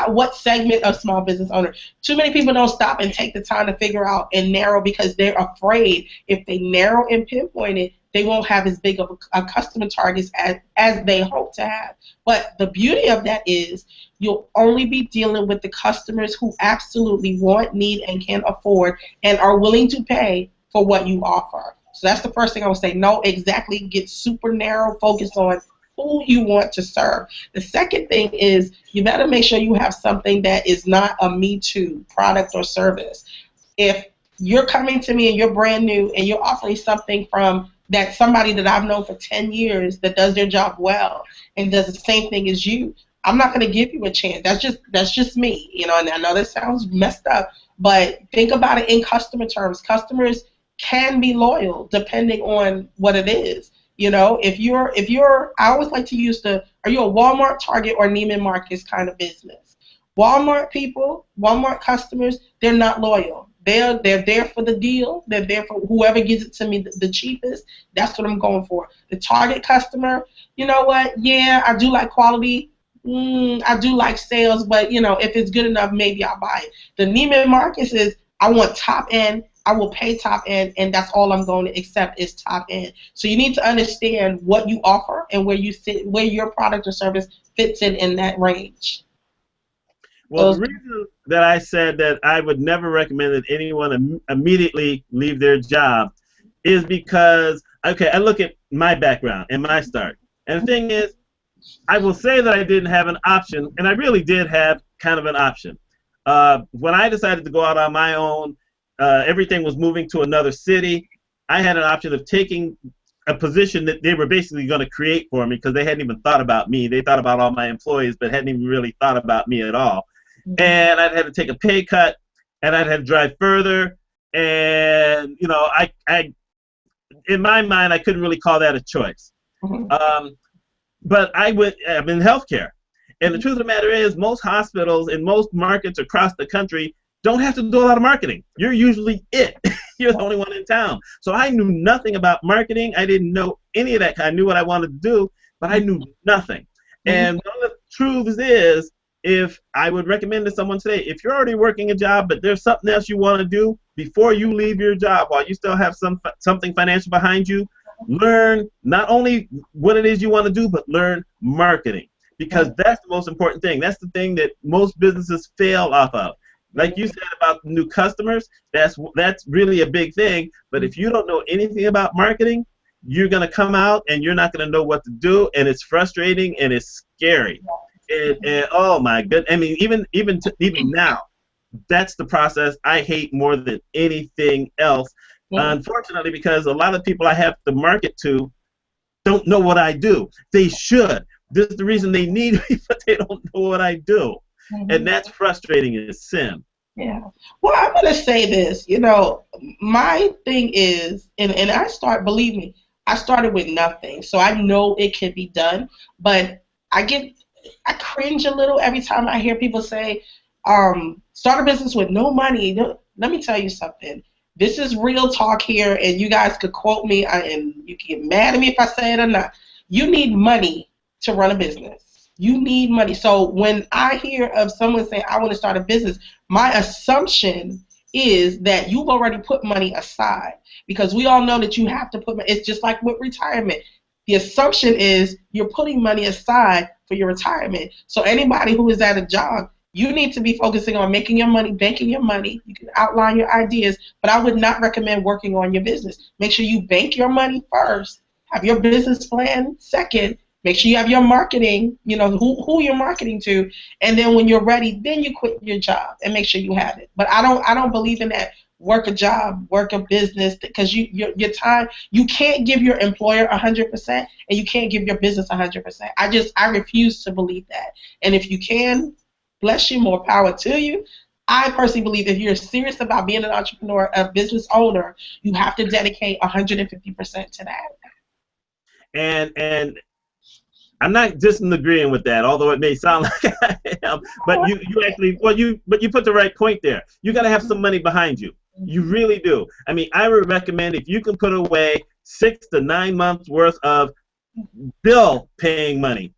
What segment of small business owners? Too many people don't stop and take the time to figure out and narrow, because they're afraid if they narrow and pinpoint it, they won't have as big of a customer targets as they hope to have. But the beauty of that is you'll only be dealing with the customers who absolutely want, need, and can afford and are willing to pay for what you offer. So that's the first thing I would say. Know exactly, get super narrow, focus on who you want to serve. The second thing is you better make sure you have something that is not a Me Too product or service. If you're coming to me and you're brand new and you're offering something from that somebody that I've known for 10 years that does their job well and does the same thing as you, I'm not going to give you a chance. That's just me, you know. And I know that sounds messed up, but think about it in customer terms. Customers can be loyal depending on what it is. You know, if you're, I always like to use are you a Walmart, Target, or Neiman Marcus kind of business? Walmart customers, they're not loyal. They're there for the deal. They're there for whoever gives it to me the cheapest. That's what I'm going for. The Target customer, you know what? Yeah, I do like quality. I do like sales, but you know, if it's good enough, maybe I'll buy it. The Neiman Marcus is, I want top end. I will pay top end, and that's all I'm going to accept is top end. So you need to understand what you offer and where you sit, where your product or service fits in that range. Well, the reason that I said that I would never recommend that anyone immediately leave their job is because, okay, I look at my background and my start. And the thing is, I will say that I didn't have an option, and I really did have kind of an option. When I decided to go out on my own, everything was moving to another city. I had an option of taking a position that they were basically going to create for me because they hadn't even thought about me. They thought about all my employees, but hadn't even really thought about me at all. And I'd had to take a pay cut, and I'd had to drive further. And you know, I in my mind, I couldn't really call that a choice. But I'm in healthcare, and the truth of the matter is, most hospitals in most markets across the country don't have to do a lot of marketing. You're usually it. You're the only one in town. So I knew nothing about marketing. I didn't know any of that. I knew what I wanted to do, but I knew nothing. And one of the truths is, if I would recommend to someone today, if you're already working a job, but there's something else you want to do, before you leave your job, while you still have something financial behind you, learn not only what it is you want to do, but learn marketing, because that's the most important thing. That's the thing that most businesses fail off of. Like you said about new customers, that's really a big thing. But if you don't know anything about marketing, you're going to come out and you're not going to know what to do, and it's frustrating and it's scary. And oh my goodness, I mean, even now, that's the process I hate more than anything else. Unfortunately, because a lot of people I have to market to don't know what I do. They should. This is the reason they need me, but they don't know what I do. And that's frustrating as sin. Yeah. Well, I'm going to say this. You know, my thing is, and believe me, I started with nothing. So I know it can be done. But I cringe a little every time I hear people say, start a business with no money. Let me tell you something. This is real talk here, and you guys could quote me, and you can get mad at me if I say it or not. You need money to run a business. You need money. So when I hear of someone saying, I want to start a business, my assumption is that you've already put money aside, because we all know that you have to put money. It's just like with retirement. The assumption is you're putting money aside for your retirement. So anybody who is at a job, you need to be focusing on making your money, banking your money. You can outline your ideas, but I would not recommend working on your business. Make sure you bank your money first. Have your business plan second. Make sure you have your marketing, you know, who you're marketing to, and then when you're ready, then you quit your job and make sure you have it. But I don't believe in that work a job, work a business, because your time, you can't give your employer 100% and you can't give your business 100%. I refuse to believe that. And if you can, bless you, more power to you. I personally believe if you're serious about being an entrepreneur, a business owner, you have to dedicate 150% to that. And I'm not disagreeing with that, although it may sound like I am. But you put the right point there. You got to have some money behind you. You really do. I mean, I would recommend if you can put away 6 to 9 months worth of bill paying money,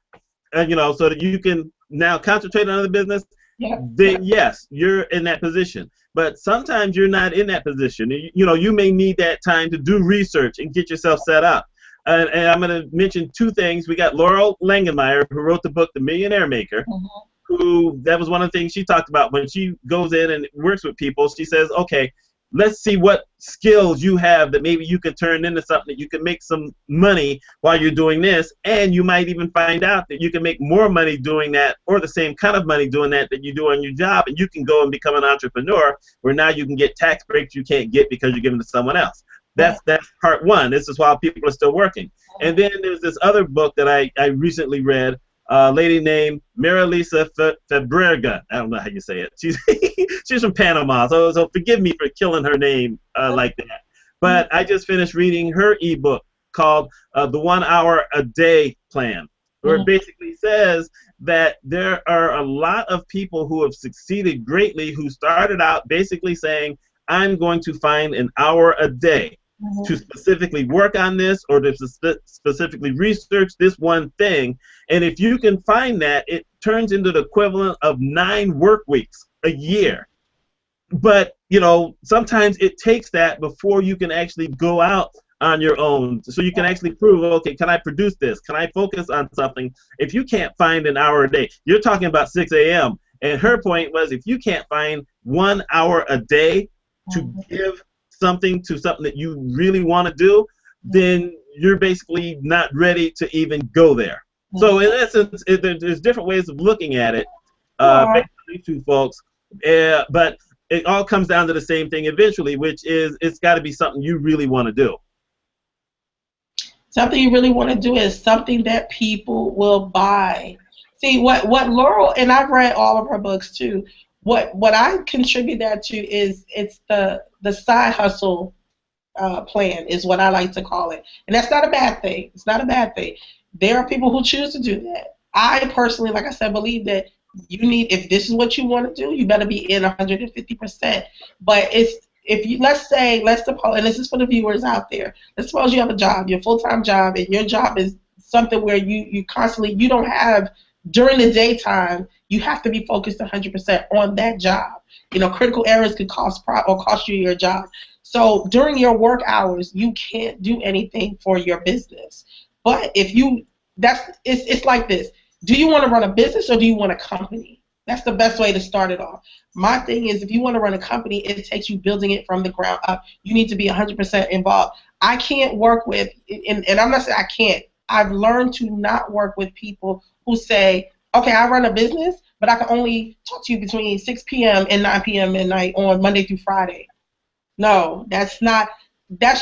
you know, so that you can now concentrate on the business. Then yes, you're in that position. But sometimes you're not in that position. You know, you may need that time to do research and get yourself set up. And I'm going to mention 2 things. We got Laurel Langenmeyer, who wrote the book The Millionaire Maker, who, that was one of the things she talked about when she goes in and works with people. She says, okay, let's see what skills you have that maybe you could turn into something that you can make some money while you're doing this, and you might even find out that you can make more money doing that, or the same kind of money doing that you do on your job, and you can go and become an entrepreneur where now you can get tax breaks you can't get because you're giving to someone else. That's part one. This is while people are still working. And then there's this other book that I recently read, a lady named Marilisa Fabrega. I don't know how you say it. She's from Panama, so forgive me for killing her name like that. But I just finished reading her ebook called The 1 Hour a Day Plan, where it basically says that there are a lot of people who have succeeded greatly who started out basically saying, I'm going to find an hour a day to specifically work on this or to specifically research this one thing. And if you can find that, it turns into the equivalent of 9 work weeks a year. But, you know, sometimes it takes that before you can actually go out on your own. So you can actually prove, okay, can I produce this? Can I focus on something? If you can't find an hour a day, you're talking about 6 a.m. And her point was, if you can't find 1 hour a day to give something to something that you really want to do, then you're basically not ready to even go there. So in essence, there's different ways of looking at it, basically to folks, but it all comes down to the same thing eventually, which is it's got to be something you really want to do. Something you really want to do is something that people will buy. See, what Laurel, and I've read all of her books too, what I contribute that to is it's the side hustle plan is what I like to call it. And that's not a bad thing. It's not a bad thing. There are people who choose to do that. I personally, like I said, believe that you need, if this is what you want to do, you better be in 150%. But if you, let's suppose, and this is for the viewers out there, let's suppose you have a job, your full-time job, and your job is something where you constantly, you don't have, during the daytime, you have to be focused 100% on that job. You know, critical errors could cost you your job. So during your work hours, you can't do anything for your business. But if you, it's like this. Do you want to run a business or do you want a company? That's the best way to start it off. My thing is, if you want to run a company, it takes you building it from the ground up. You need to be 100% involved. I can't work with, and I'm not saying I can't, I've learned to not work with people who say, okay, I run a business, but I can only talk to you between 6 p.m. and 9 p.m. at night on Monday through Friday. No, that's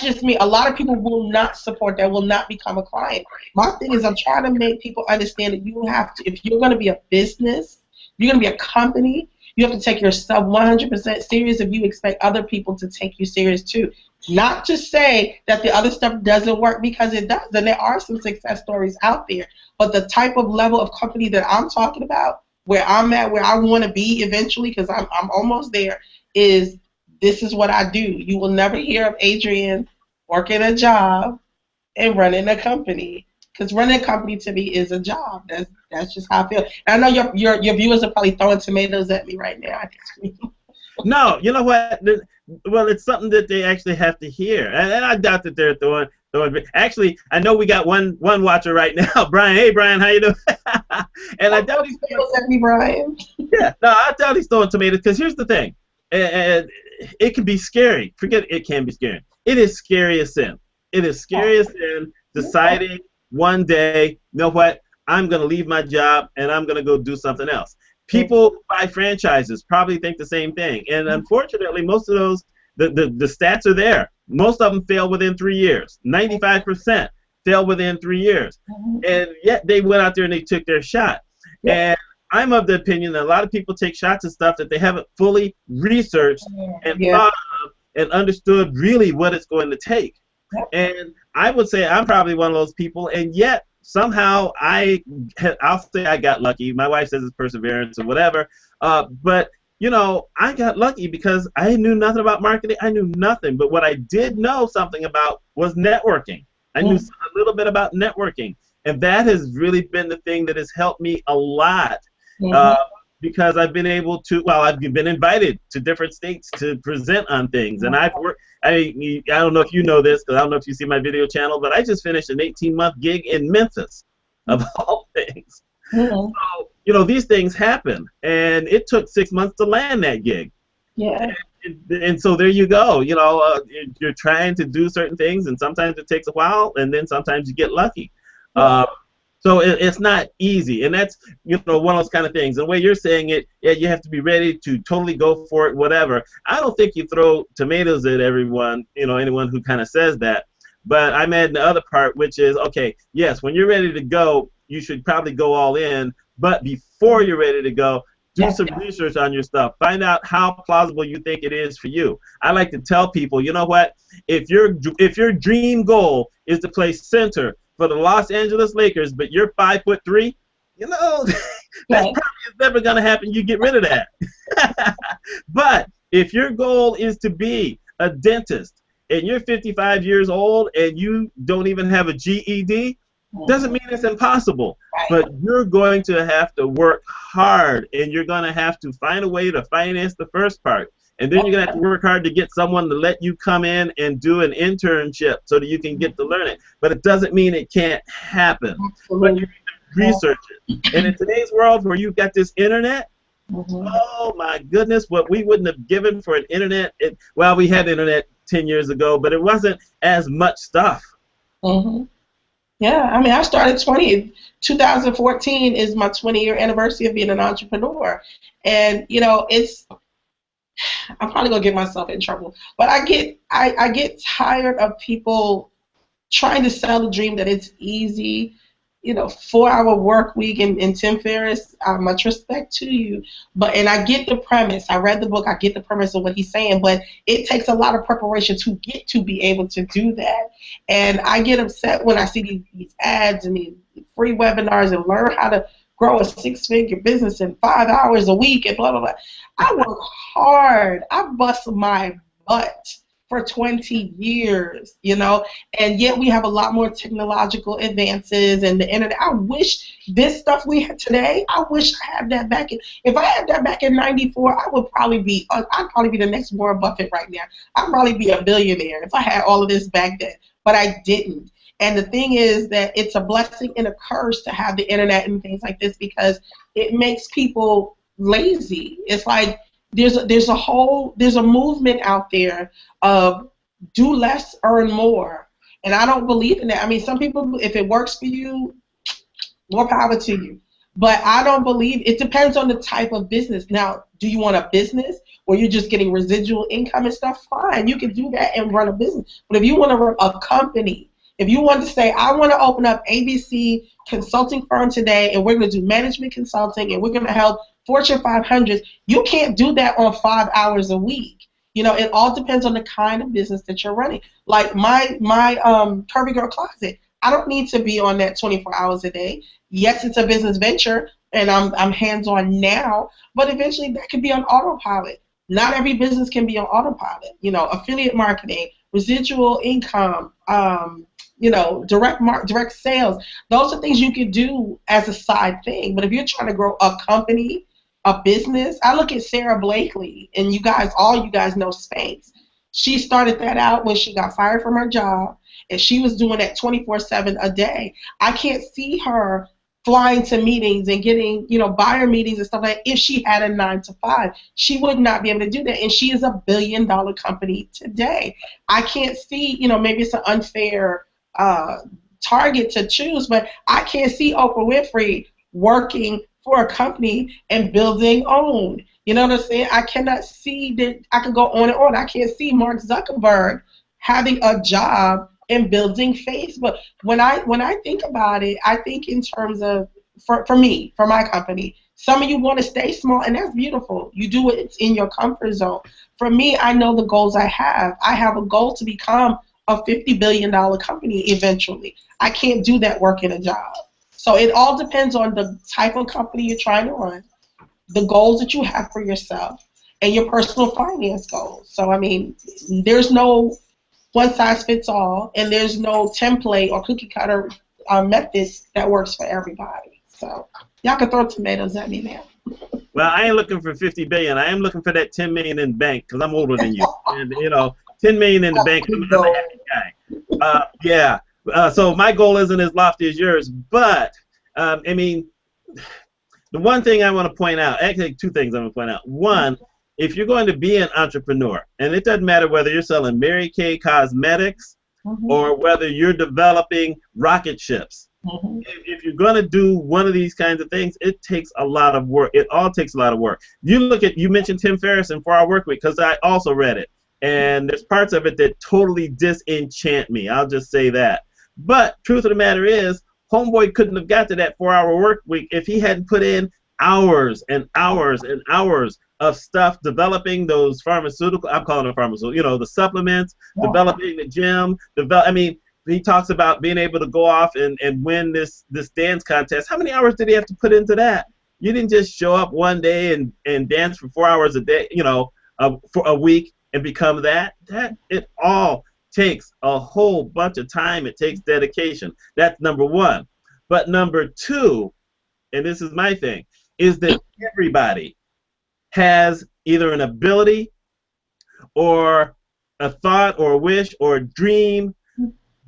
just me. A lot of people will not support that, will not become a client. My thing is, I'm trying to make people understand that you have to, if you're going to be a business, you're going to be a company, you have to take yourself 100% serious if you expect other people to take you serious too. Not to say that the other stuff doesn't work, because it does, and there are some success stories out there. But the type of level of company that I'm talking about, where I'm at, where I want to be eventually, because I'm almost there, is this is what I do. You will never hear of Adrienne working a job and running a company, because running a company to me is a job. That's just how I feel. And I know your viewers are probably throwing tomatoes at me right now. No, you know what? Well, it's something that they actually have to hear, and I doubt that they're throwing. Actually, I know we got one watcher right now, Brian. Hey, Brian, how you doing? And I doubt he's throwing at me, Brian. Yeah, no, I doubt he's throwing tomatoes, because here's the thing, and it can be scary. Forget it can be scary. It is scary as sin. It is scary as sin deciding one day, you know what? I'm going to leave my job and I'm going to go do something else. People who buy franchises probably think the same thing. And unfortunately, most of those, the stats are there. Most of them fail within 3 years. 95% fail within 3 years. And yet they went out there and they took their shot. And I'm of the opinion that a lot of people take shots at stuff that they haven't fully researched and thought of and understood really what it's going to take. And I would say I'm probably one of those people, and yet somehow I'll say I got lucky. My wife says it's perseverance or whatever, but you know, I got lucky because I knew nothing about marketing. I knew nothing, but what I did know something about was networking. I knew a little bit about networking, and that has really been the thing that has helped me a lot. Because I've been able to, well, I've been invited to different states to present on things, and I've worked, I don't know if you know this, because I don't know if you see my video channel, but I just finished an 18-month gig in Memphis, of all things. So, you know, these things happen, and it took 6 months to land that gig. And so there you go. You know, you're trying to do certain things, and sometimes it takes a while, and then sometimes you get lucky. So it's not easy, and that's one of those kind of things. And the way you're saying it, yeah, you have to be ready to totally go for it, whatever. I don't think you throw tomatoes at everyone, anyone who kind of says that. But I'm adding the other part, which is, okay, yes, when you're ready to go, you should probably go all in. But before you're ready to go, do some research on your stuff. Find out how plausible you think it is for you. I like to tell people, you know what? If your dream goal is to play center for the Los Angeles Lakers, but you're 5'3", that's probably never going to happen. You get rid of that. But if your goal is to be a dentist and you're 55 years old and you don't even have a GED, doesn't mean it's impossible. But you're going to have to work hard, and you're going to have to find a way to finance the first part. And then you're going to have to work hard to get someone to let you come in and do an internship so that you can get to learn it. But it doesn't mean it can't happen. But you need to research it. And in today's world where you've got this internet, oh my goodness, what we wouldn't have given for an internet. Well, we had internet 10 years ago, but it wasn't as much stuff. Yeah, I mean, I started 2014 is my 20-year anniversary of being an entrepreneur. And, I'm probably gonna get myself in trouble, but I get tired of people trying to sell the dream that it's easy, 4-hour work week. And Tim Ferriss, much respect to you, and I get the premise. I read the book. I get the premise of what he's saying, but it takes a lot of preparation to get to be able to do that. And I get upset when I see these ads and these free webinars and learn how to grow a 6-figure business in 5 hours a week and blah, blah, blah. I work hard. I bust my butt for 20 years, and yet we have a lot more technological advances and the internet. I wish this stuff we have today, I wish I had that back if I had that back in 94, I'd probably be the next Warren Buffett right now. I'd probably be a billionaire if I had all of this back then, but I didn't. And the thing is that it's a blessing and a curse to have the internet and things like this, because it makes people lazy. It's like there's a movement out there of do less, earn more. And I don't believe in that. I mean, some people, if it works for you, more power to you. But I don't believe, it depends on the type of business. Now, do you want a business where you're just getting residual income and stuff? Fine, you can do that and run a business. But if you want to run a company, if you want to say, I want to open up ABC consulting firm today, and we're going to do management consulting, and we're going to help Fortune 500s, you can't do that on 5 hours a week. It all depends on the kind of business that you're running. Like my Curvy Girl Closet, I don't need to be on that 24 hours a day. Yes, it's a business venture, and I'm hands-on now, but eventually that could be on autopilot. Not every business can be on autopilot. Affiliate marketing, residual income, direct sales. Those are things you could do as a side thing. But if you're trying to grow a company, a business, I look at Sarah Blakely, and all you guys know Spanx. She started that out when she got fired from her job, and she was doing that 24/7 a day. I can't see her flying to meetings and getting, buyer meetings and stuff like that. If she had a 9-to-5, she would not be able to do that. And she is a billion-dollar company today. I can't see, maybe it's an unfair target to choose, but I can't see Oprah Winfrey working for a company and building own. You know what I'm saying? I cannot see that. I could go on and on. I can't see Mark Zuckerberg having a job and building Facebook. When I think about it, I think in terms of, for me, for my company, some of you want to stay small, and that's beautiful. You do it in your comfort zone. For me, I know the goals I have. I have a goal to become a $50 billion company eventually. I can't do that working a job. So it all depends on the type of company you're trying to run, the goals that you have for yourself, and your personal finance goals. So, I mean, there's no one-size-fits-all, and there's no template or cookie-cutter method that works for everybody. So y'all can throw tomatoes at me now. Well, I ain't looking for 50 billion. I am looking for that 10 million in the bank, because I'm older than you. And 10 million in the bank, I'm a happy guy. Yeah. So my goal isn't as lofty as yours, but I mean, the one thing I want to point out, actually two things I want to point out. One, if you're going to be an entrepreneur, and it doesn't matter whether you're selling Mary Kay cosmetics or whether you're developing rocket ships, If you're going to do one of these kinds of things, it takes a lot of work. It all takes a lot of work. You mentioned Tim Ferriss in 4 Hour Workweek because I also read it. And there's parts of it that totally disenchant me. I'll just say that. But truth of the matter is, Homeboy couldn't have got to that 4-hour work week if he hadn't put in hours and hours and hours of stuff developing those pharmaceutical, I'm calling them pharmaceutical, the supplements, developing the gym, he talks about being able to go off and win this dance contest. How many hours did he have to put into that? You didn't just show up one day and dance for 4 hours a day, for a week and become that. It all takes a whole bunch of time. It takes dedication. That's number one. But number two, and this is my thing, is that everybody has either an ability or a thought or a wish or a dream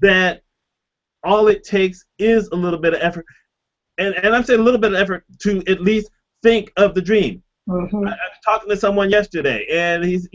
that all it takes is a little bit of effort. And I'm saying a little bit of effort to at least think of the dream. I was talking to someone yesterday, and he's,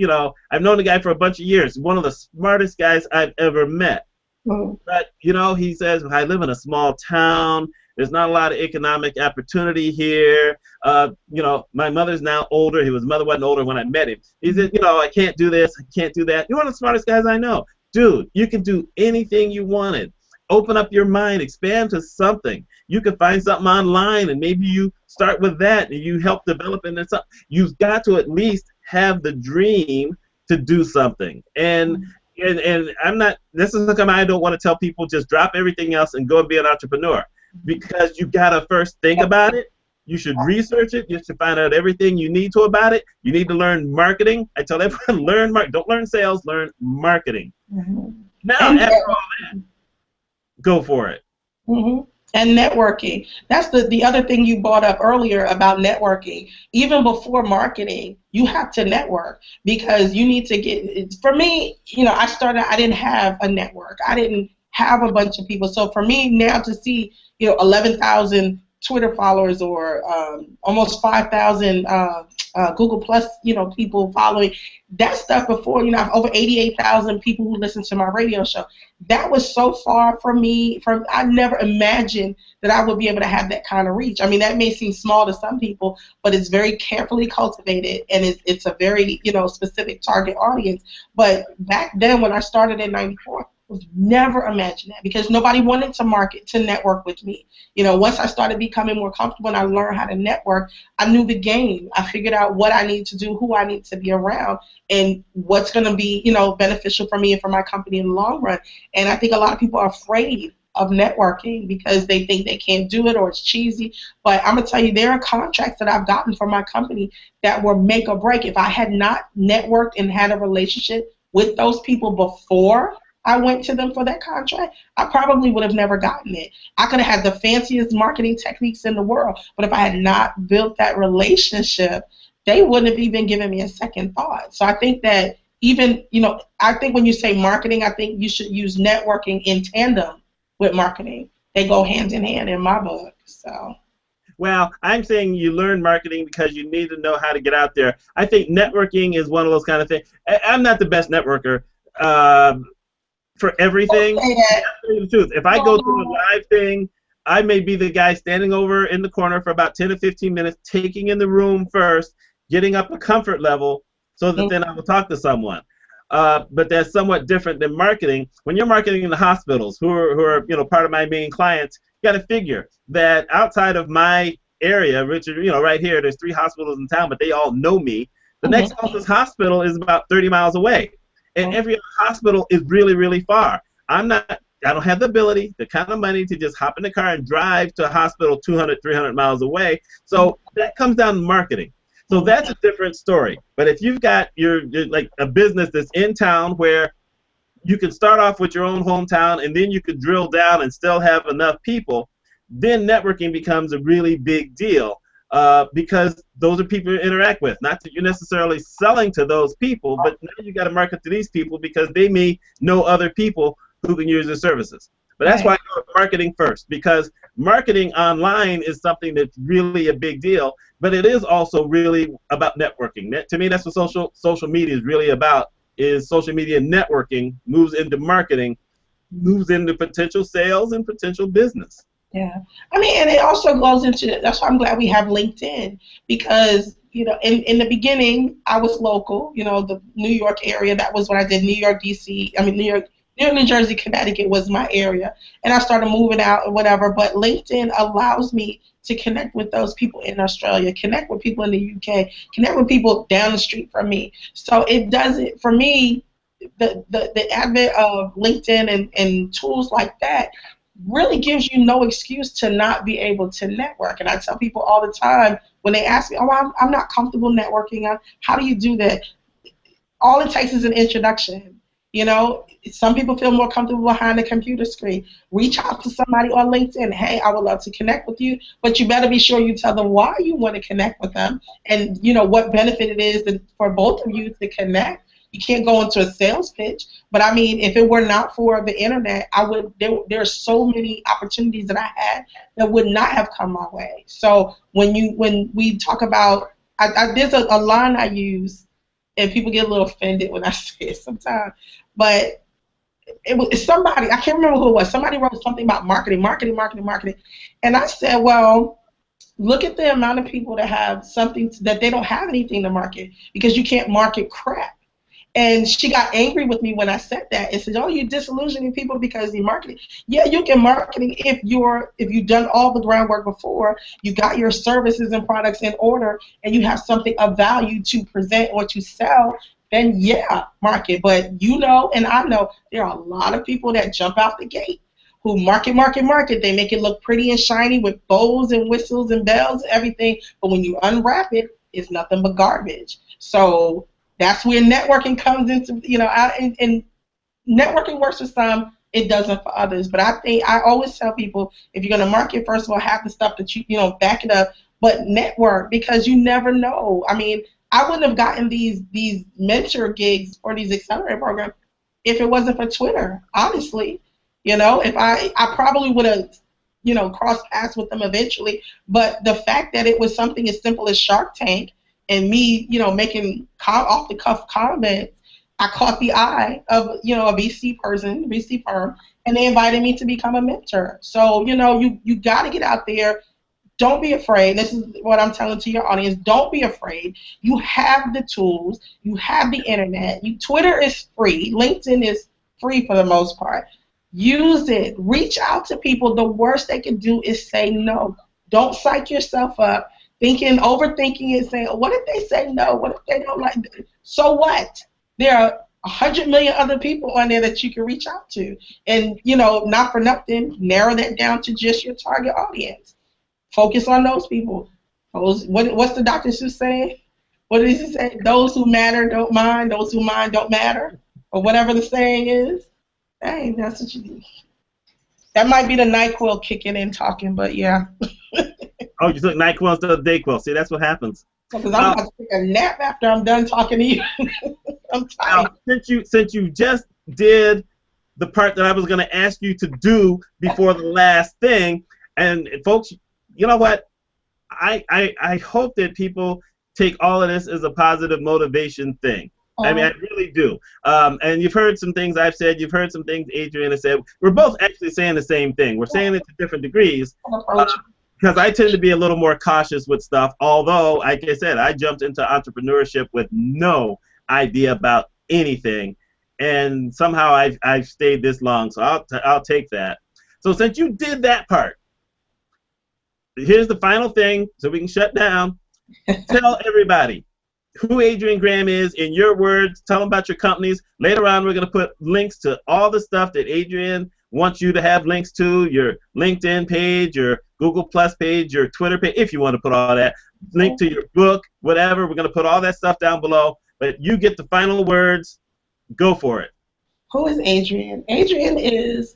I've known the guy for a bunch of years. One of the smartest guys I've ever met. But, he says, I live in a small town. There's not a lot of economic opportunity here. My mother's now older. His mother wasn't older when I met him. He said, I can't do this. I can't do that. You're one of the smartest guys I know. Dude, you can do anything you wanted. Open up your mind, expand to something. You can find something online, and maybe you start with that, and you help develop it into something. You've got to at least have the dream to do something. And I'm not. This is something I don't want to tell people. Just drop everything else and go and be an entrepreneur, because you got to first think about it. You should research it. You should find out everything you need to about it. You need to learn marketing. I tell everyone, don't learn sales, learn marketing. Now, after all that, go for it. And networking. That's the other thing you brought up earlier about networking. Even before marketing, you have to network, because you need to get, for me, I didn't have a network. I didn't have a bunch of people. So for me now to see, 11,000 Twitter followers or almost 5,000 Google Plus, people following, that stuff before, over 88,000 people who listen to my radio show. That was so far from me. I never imagined that I would be able to have that kind of reach. I mean, that may seem small to some people, but it's very carefully cultivated, and it's a very, specific target audience. But back then, when I started in '94, was never imagined that, because nobody wanted to network with me. Once I started becoming more comfortable and I learned how to network, I knew the game. I figured out what I need to do, who I need to be around, and what's going to be, beneficial for me and for my company in the long run. And I think a lot of people are afraid of networking because they think they can't do it or it's cheesy. But I'm going to tell you, there are contracts that I've gotten from my company that were make or break. If I had not networked and had a relationship with those people before I went to them for that contract, I probably would have never gotten it. I could have had the fanciest marketing techniques in the world, but if I had not built that relationship, they wouldn't have even given me a second thought. So I think that even, I think when you say marketing, I think you should use networking in tandem with marketing. They go hand in hand in my book. So. Well, I'm saying you learn marketing because you need to know how to get out there. I think networking is one of those kind of things. I'm not the best networker. For everything. That's the truth. If I go to a live thing, I may be the guy standing over in the corner for about 10 to 15 minutes, taking in the room first, getting up a comfort level so that then I will talk to someone. But that's somewhat different than marketing. When you're marketing in the hospitals, who are part of my main clients, you got to figure that outside of my area, Richard, right here, there's 3 hospitals in town, but they all know me. The next closest hospital is about 30 miles away. And every other hospital is really, really far. I don't have the ability, the kind of money to just hop in the car and drive to a hospital 200, 300 miles away. So that comes down to marketing. So that's a different story. But if you've got your like a business that's in town where you can start off with your own hometown and then you could drill down and still have enough people, then networking becomes a really big deal. Because those are people you interact with. Not that you're necessarily selling to those people, but now you got to market to these people because they may know other people who can use their services. But that's why I go with marketing first, because marketing online is something that's really a big deal, but it is also really about networking. To me, that's what social media is really about, is social media networking moves into marketing, moves into potential sales and potential business. Yeah. I mean, and it also goes into, that's why I'm glad we have LinkedIn, because, you know, in the beginning, I was local, you know, the New York area. That was what I did. New York, D.C., I mean, New York, New Jersey, Connecticut was my area. And I started moving out and whatever. But LinkedIn allows me to connect with those people in Australia, connect with people in the UK, connect with people down the street from me. So it doesn't, for me, the advent of LinkedIn and tools like that really gives you no excuse to not be able to network. And I tell people all the time when they ask me, oh, I'm not comfortable networking. How do you do that? All it takes is an introduction. You know, some people feel more comfortable behind a computer screen. Reach out to somebody on LinkedIn. Hey, I would love to connect with you, but you better be sure you tell them why you want to connect with them and, you know, what benefit it is for both of you to connect. You can't go into a sales pitch, but I mean, if it were not for the internet, there are so many opportunities that I had that would not have come my way. So when we talk about, there's a line I use, and people get a little offended when I say it sometimes, but it's somebody, I can't remember who it was. Somebody wrote something about marketing, and I said, well, look at the amount of people that have something that they don't have anything to market, because you can't market crap. And she got angry with me when I said that and said, oh, you're disillusioning people because you're marketing. Yeah, you can marketing if you've done all the groundwork before, you got your services and products in order, and you have something of value to present or to sell, then yeah, market. But you know, and I know, there are a lot of people that jump out the gate who market. They make it look pretty and shiny with bows and whistles and bells and everything, but when you unwrap it, it's nothing but garbage. So that's where networking comes into, you know, and networking works for some, it doesn't for others. But I always tell people, if you're going to market, first of all, have the stuff that you know, back it up, but network, because you never know. I mean, I wouldn't have gotten these mentor gigs or these accelerator programs if it wasn't for Twitter, honestly. You know, if I probably would have, you know, crossed paths with them eventually, but the fact that it was something as simple as Shark Tank, and me, you know, making off-the-cuff comments, I caught the eye of, you know, a VC firm, and they invited me to become a mentor. So, you know, you got to get out there. Don't be afraid. This is what I'm telling to your audience. Don't be afraid. You have the tools. You have the internet. Twitter is free. LinkedIn is free for the most part. Use it. Reach out to people. The worst they can do is say no. Don't psych yourself up. Overthinking it, saying, what if they say no? What if they don't like it? So what? There are 100 million other people on there that you can reach out to. And, you know, not for nothing, narrow that down to just your target audience. Focus on those people. What's the Dr. Seuss saying? What does he say? Those who matter don't mind. Those who mind don't matter. Or whatever the saying is. Hey, that's what you do. That might be the NyQuil kicking in talking, but yeah. Oh, you took NyQuil instead of DayQuil. See, that's what happens. Because I'm about to take a nap after I'm done talking to you. I'm tired. Since you just did the part that I was going to ask you to do before the last thing, and folks, you know what? I hope that people take all of this as a positive motivation thing. I mean, I really do. And you've heard some things I've said. You've heard some things Adrienne has said. We're both actually saying the same thing. We're saying it to different degrees. Because I tend to be a little more cautious with stuff, although, like I said, I jumped into entrepreneurship with no idea about anything, and somehow I've stayed this long, so I'll take that. So since you did that part, here's the final thing, so we can shut down. Tell everybody who Adrienne Graham is in your words. Tell them about your companies. Later on, we're going to put links to all the stuff that Adrienne wants you to have links to, your LinkedIn page, your Google Plus page, your Twitter page, if you want to put all that, link to your book, whatever. We're going to put all that stuff down below, but you get the final words. Go for it. Who is Adrienne? Adrienne is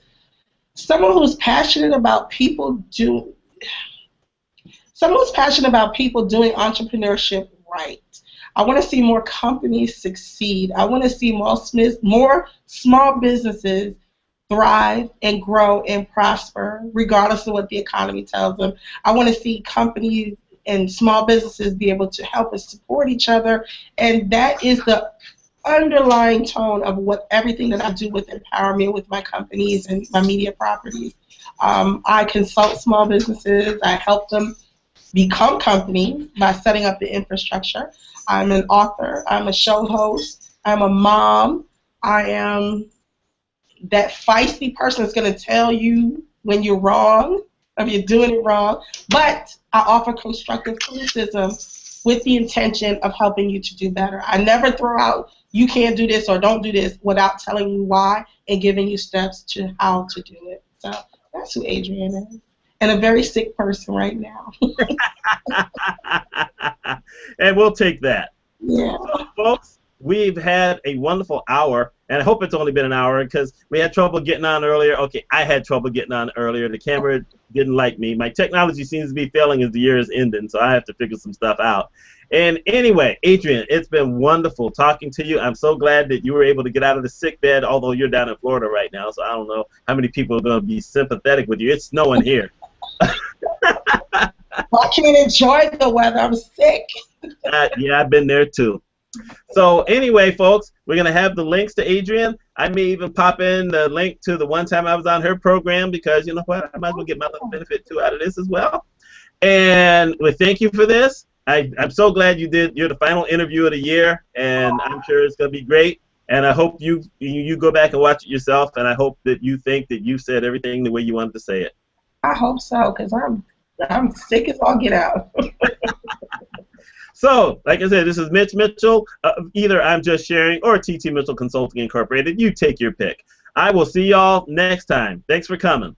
someone who's passionate about people doing entrepreneurship right. I want to see more companies succeed. I want to see more small businesses thrive and grow and prosper, regardless of what the economy tells them. I want to see companies and small businesses be able to help and support each other, and that is the underlying tone of what everything that I do with empowerment with my companies and my media properties. I consult small businesses. I help them become companies by setting up the infrastructure. I'm an author. I'm a show host. I'm a mom. I am that feisty person that's going to tell you when you're wrong, if you're doing it wrong. But I offer constructive criticism with the intention of helping you to do better. I never throw out, you can't do this or don't do this without telling you why and giving you steps to how to do it. So that's who Adrienne is. And a very sick person right now. And we'll take that. Yeah. So, folks, we've had a wonderful hour, and I hope it's only been an hour because we had trouble getting on earlier. Okay, I had trouble getting on earlier. The camera didn't like me. My technology seems to be failing as the year is ending, so I have to figure some stuff out. And anyway, Adrienne, it's been wonderful talking to you. I'm so glad that you were able to get out of the sick bed, although you're down in Florida right now, so I don't know how many people are going to be sympathetic with you. It's snowing here. Well, I can't enjoy the weather. I'm sick. Yeah, I've been there too. So anyway, folks, we're going to have the links to Adrienne. I may even pop in the link to the one time I was on her program because, you know what, I might as well get my little benefit too out of this as well. And we thank you for this. I'm so glad you did. You're the final interview of the year, and I'm sure it's going to be great. And I hope you go back and watch it yourself, and I hope that you think that you said everything the way you wanted to say it. I hope so, because I'm sick as all get out. So, like I said, this is Mitch Mitchell, either I'm Just Sharing or TT Mitchell Consulting Incorporated. You take your pick. I will see y'all next time. Thanks for coming.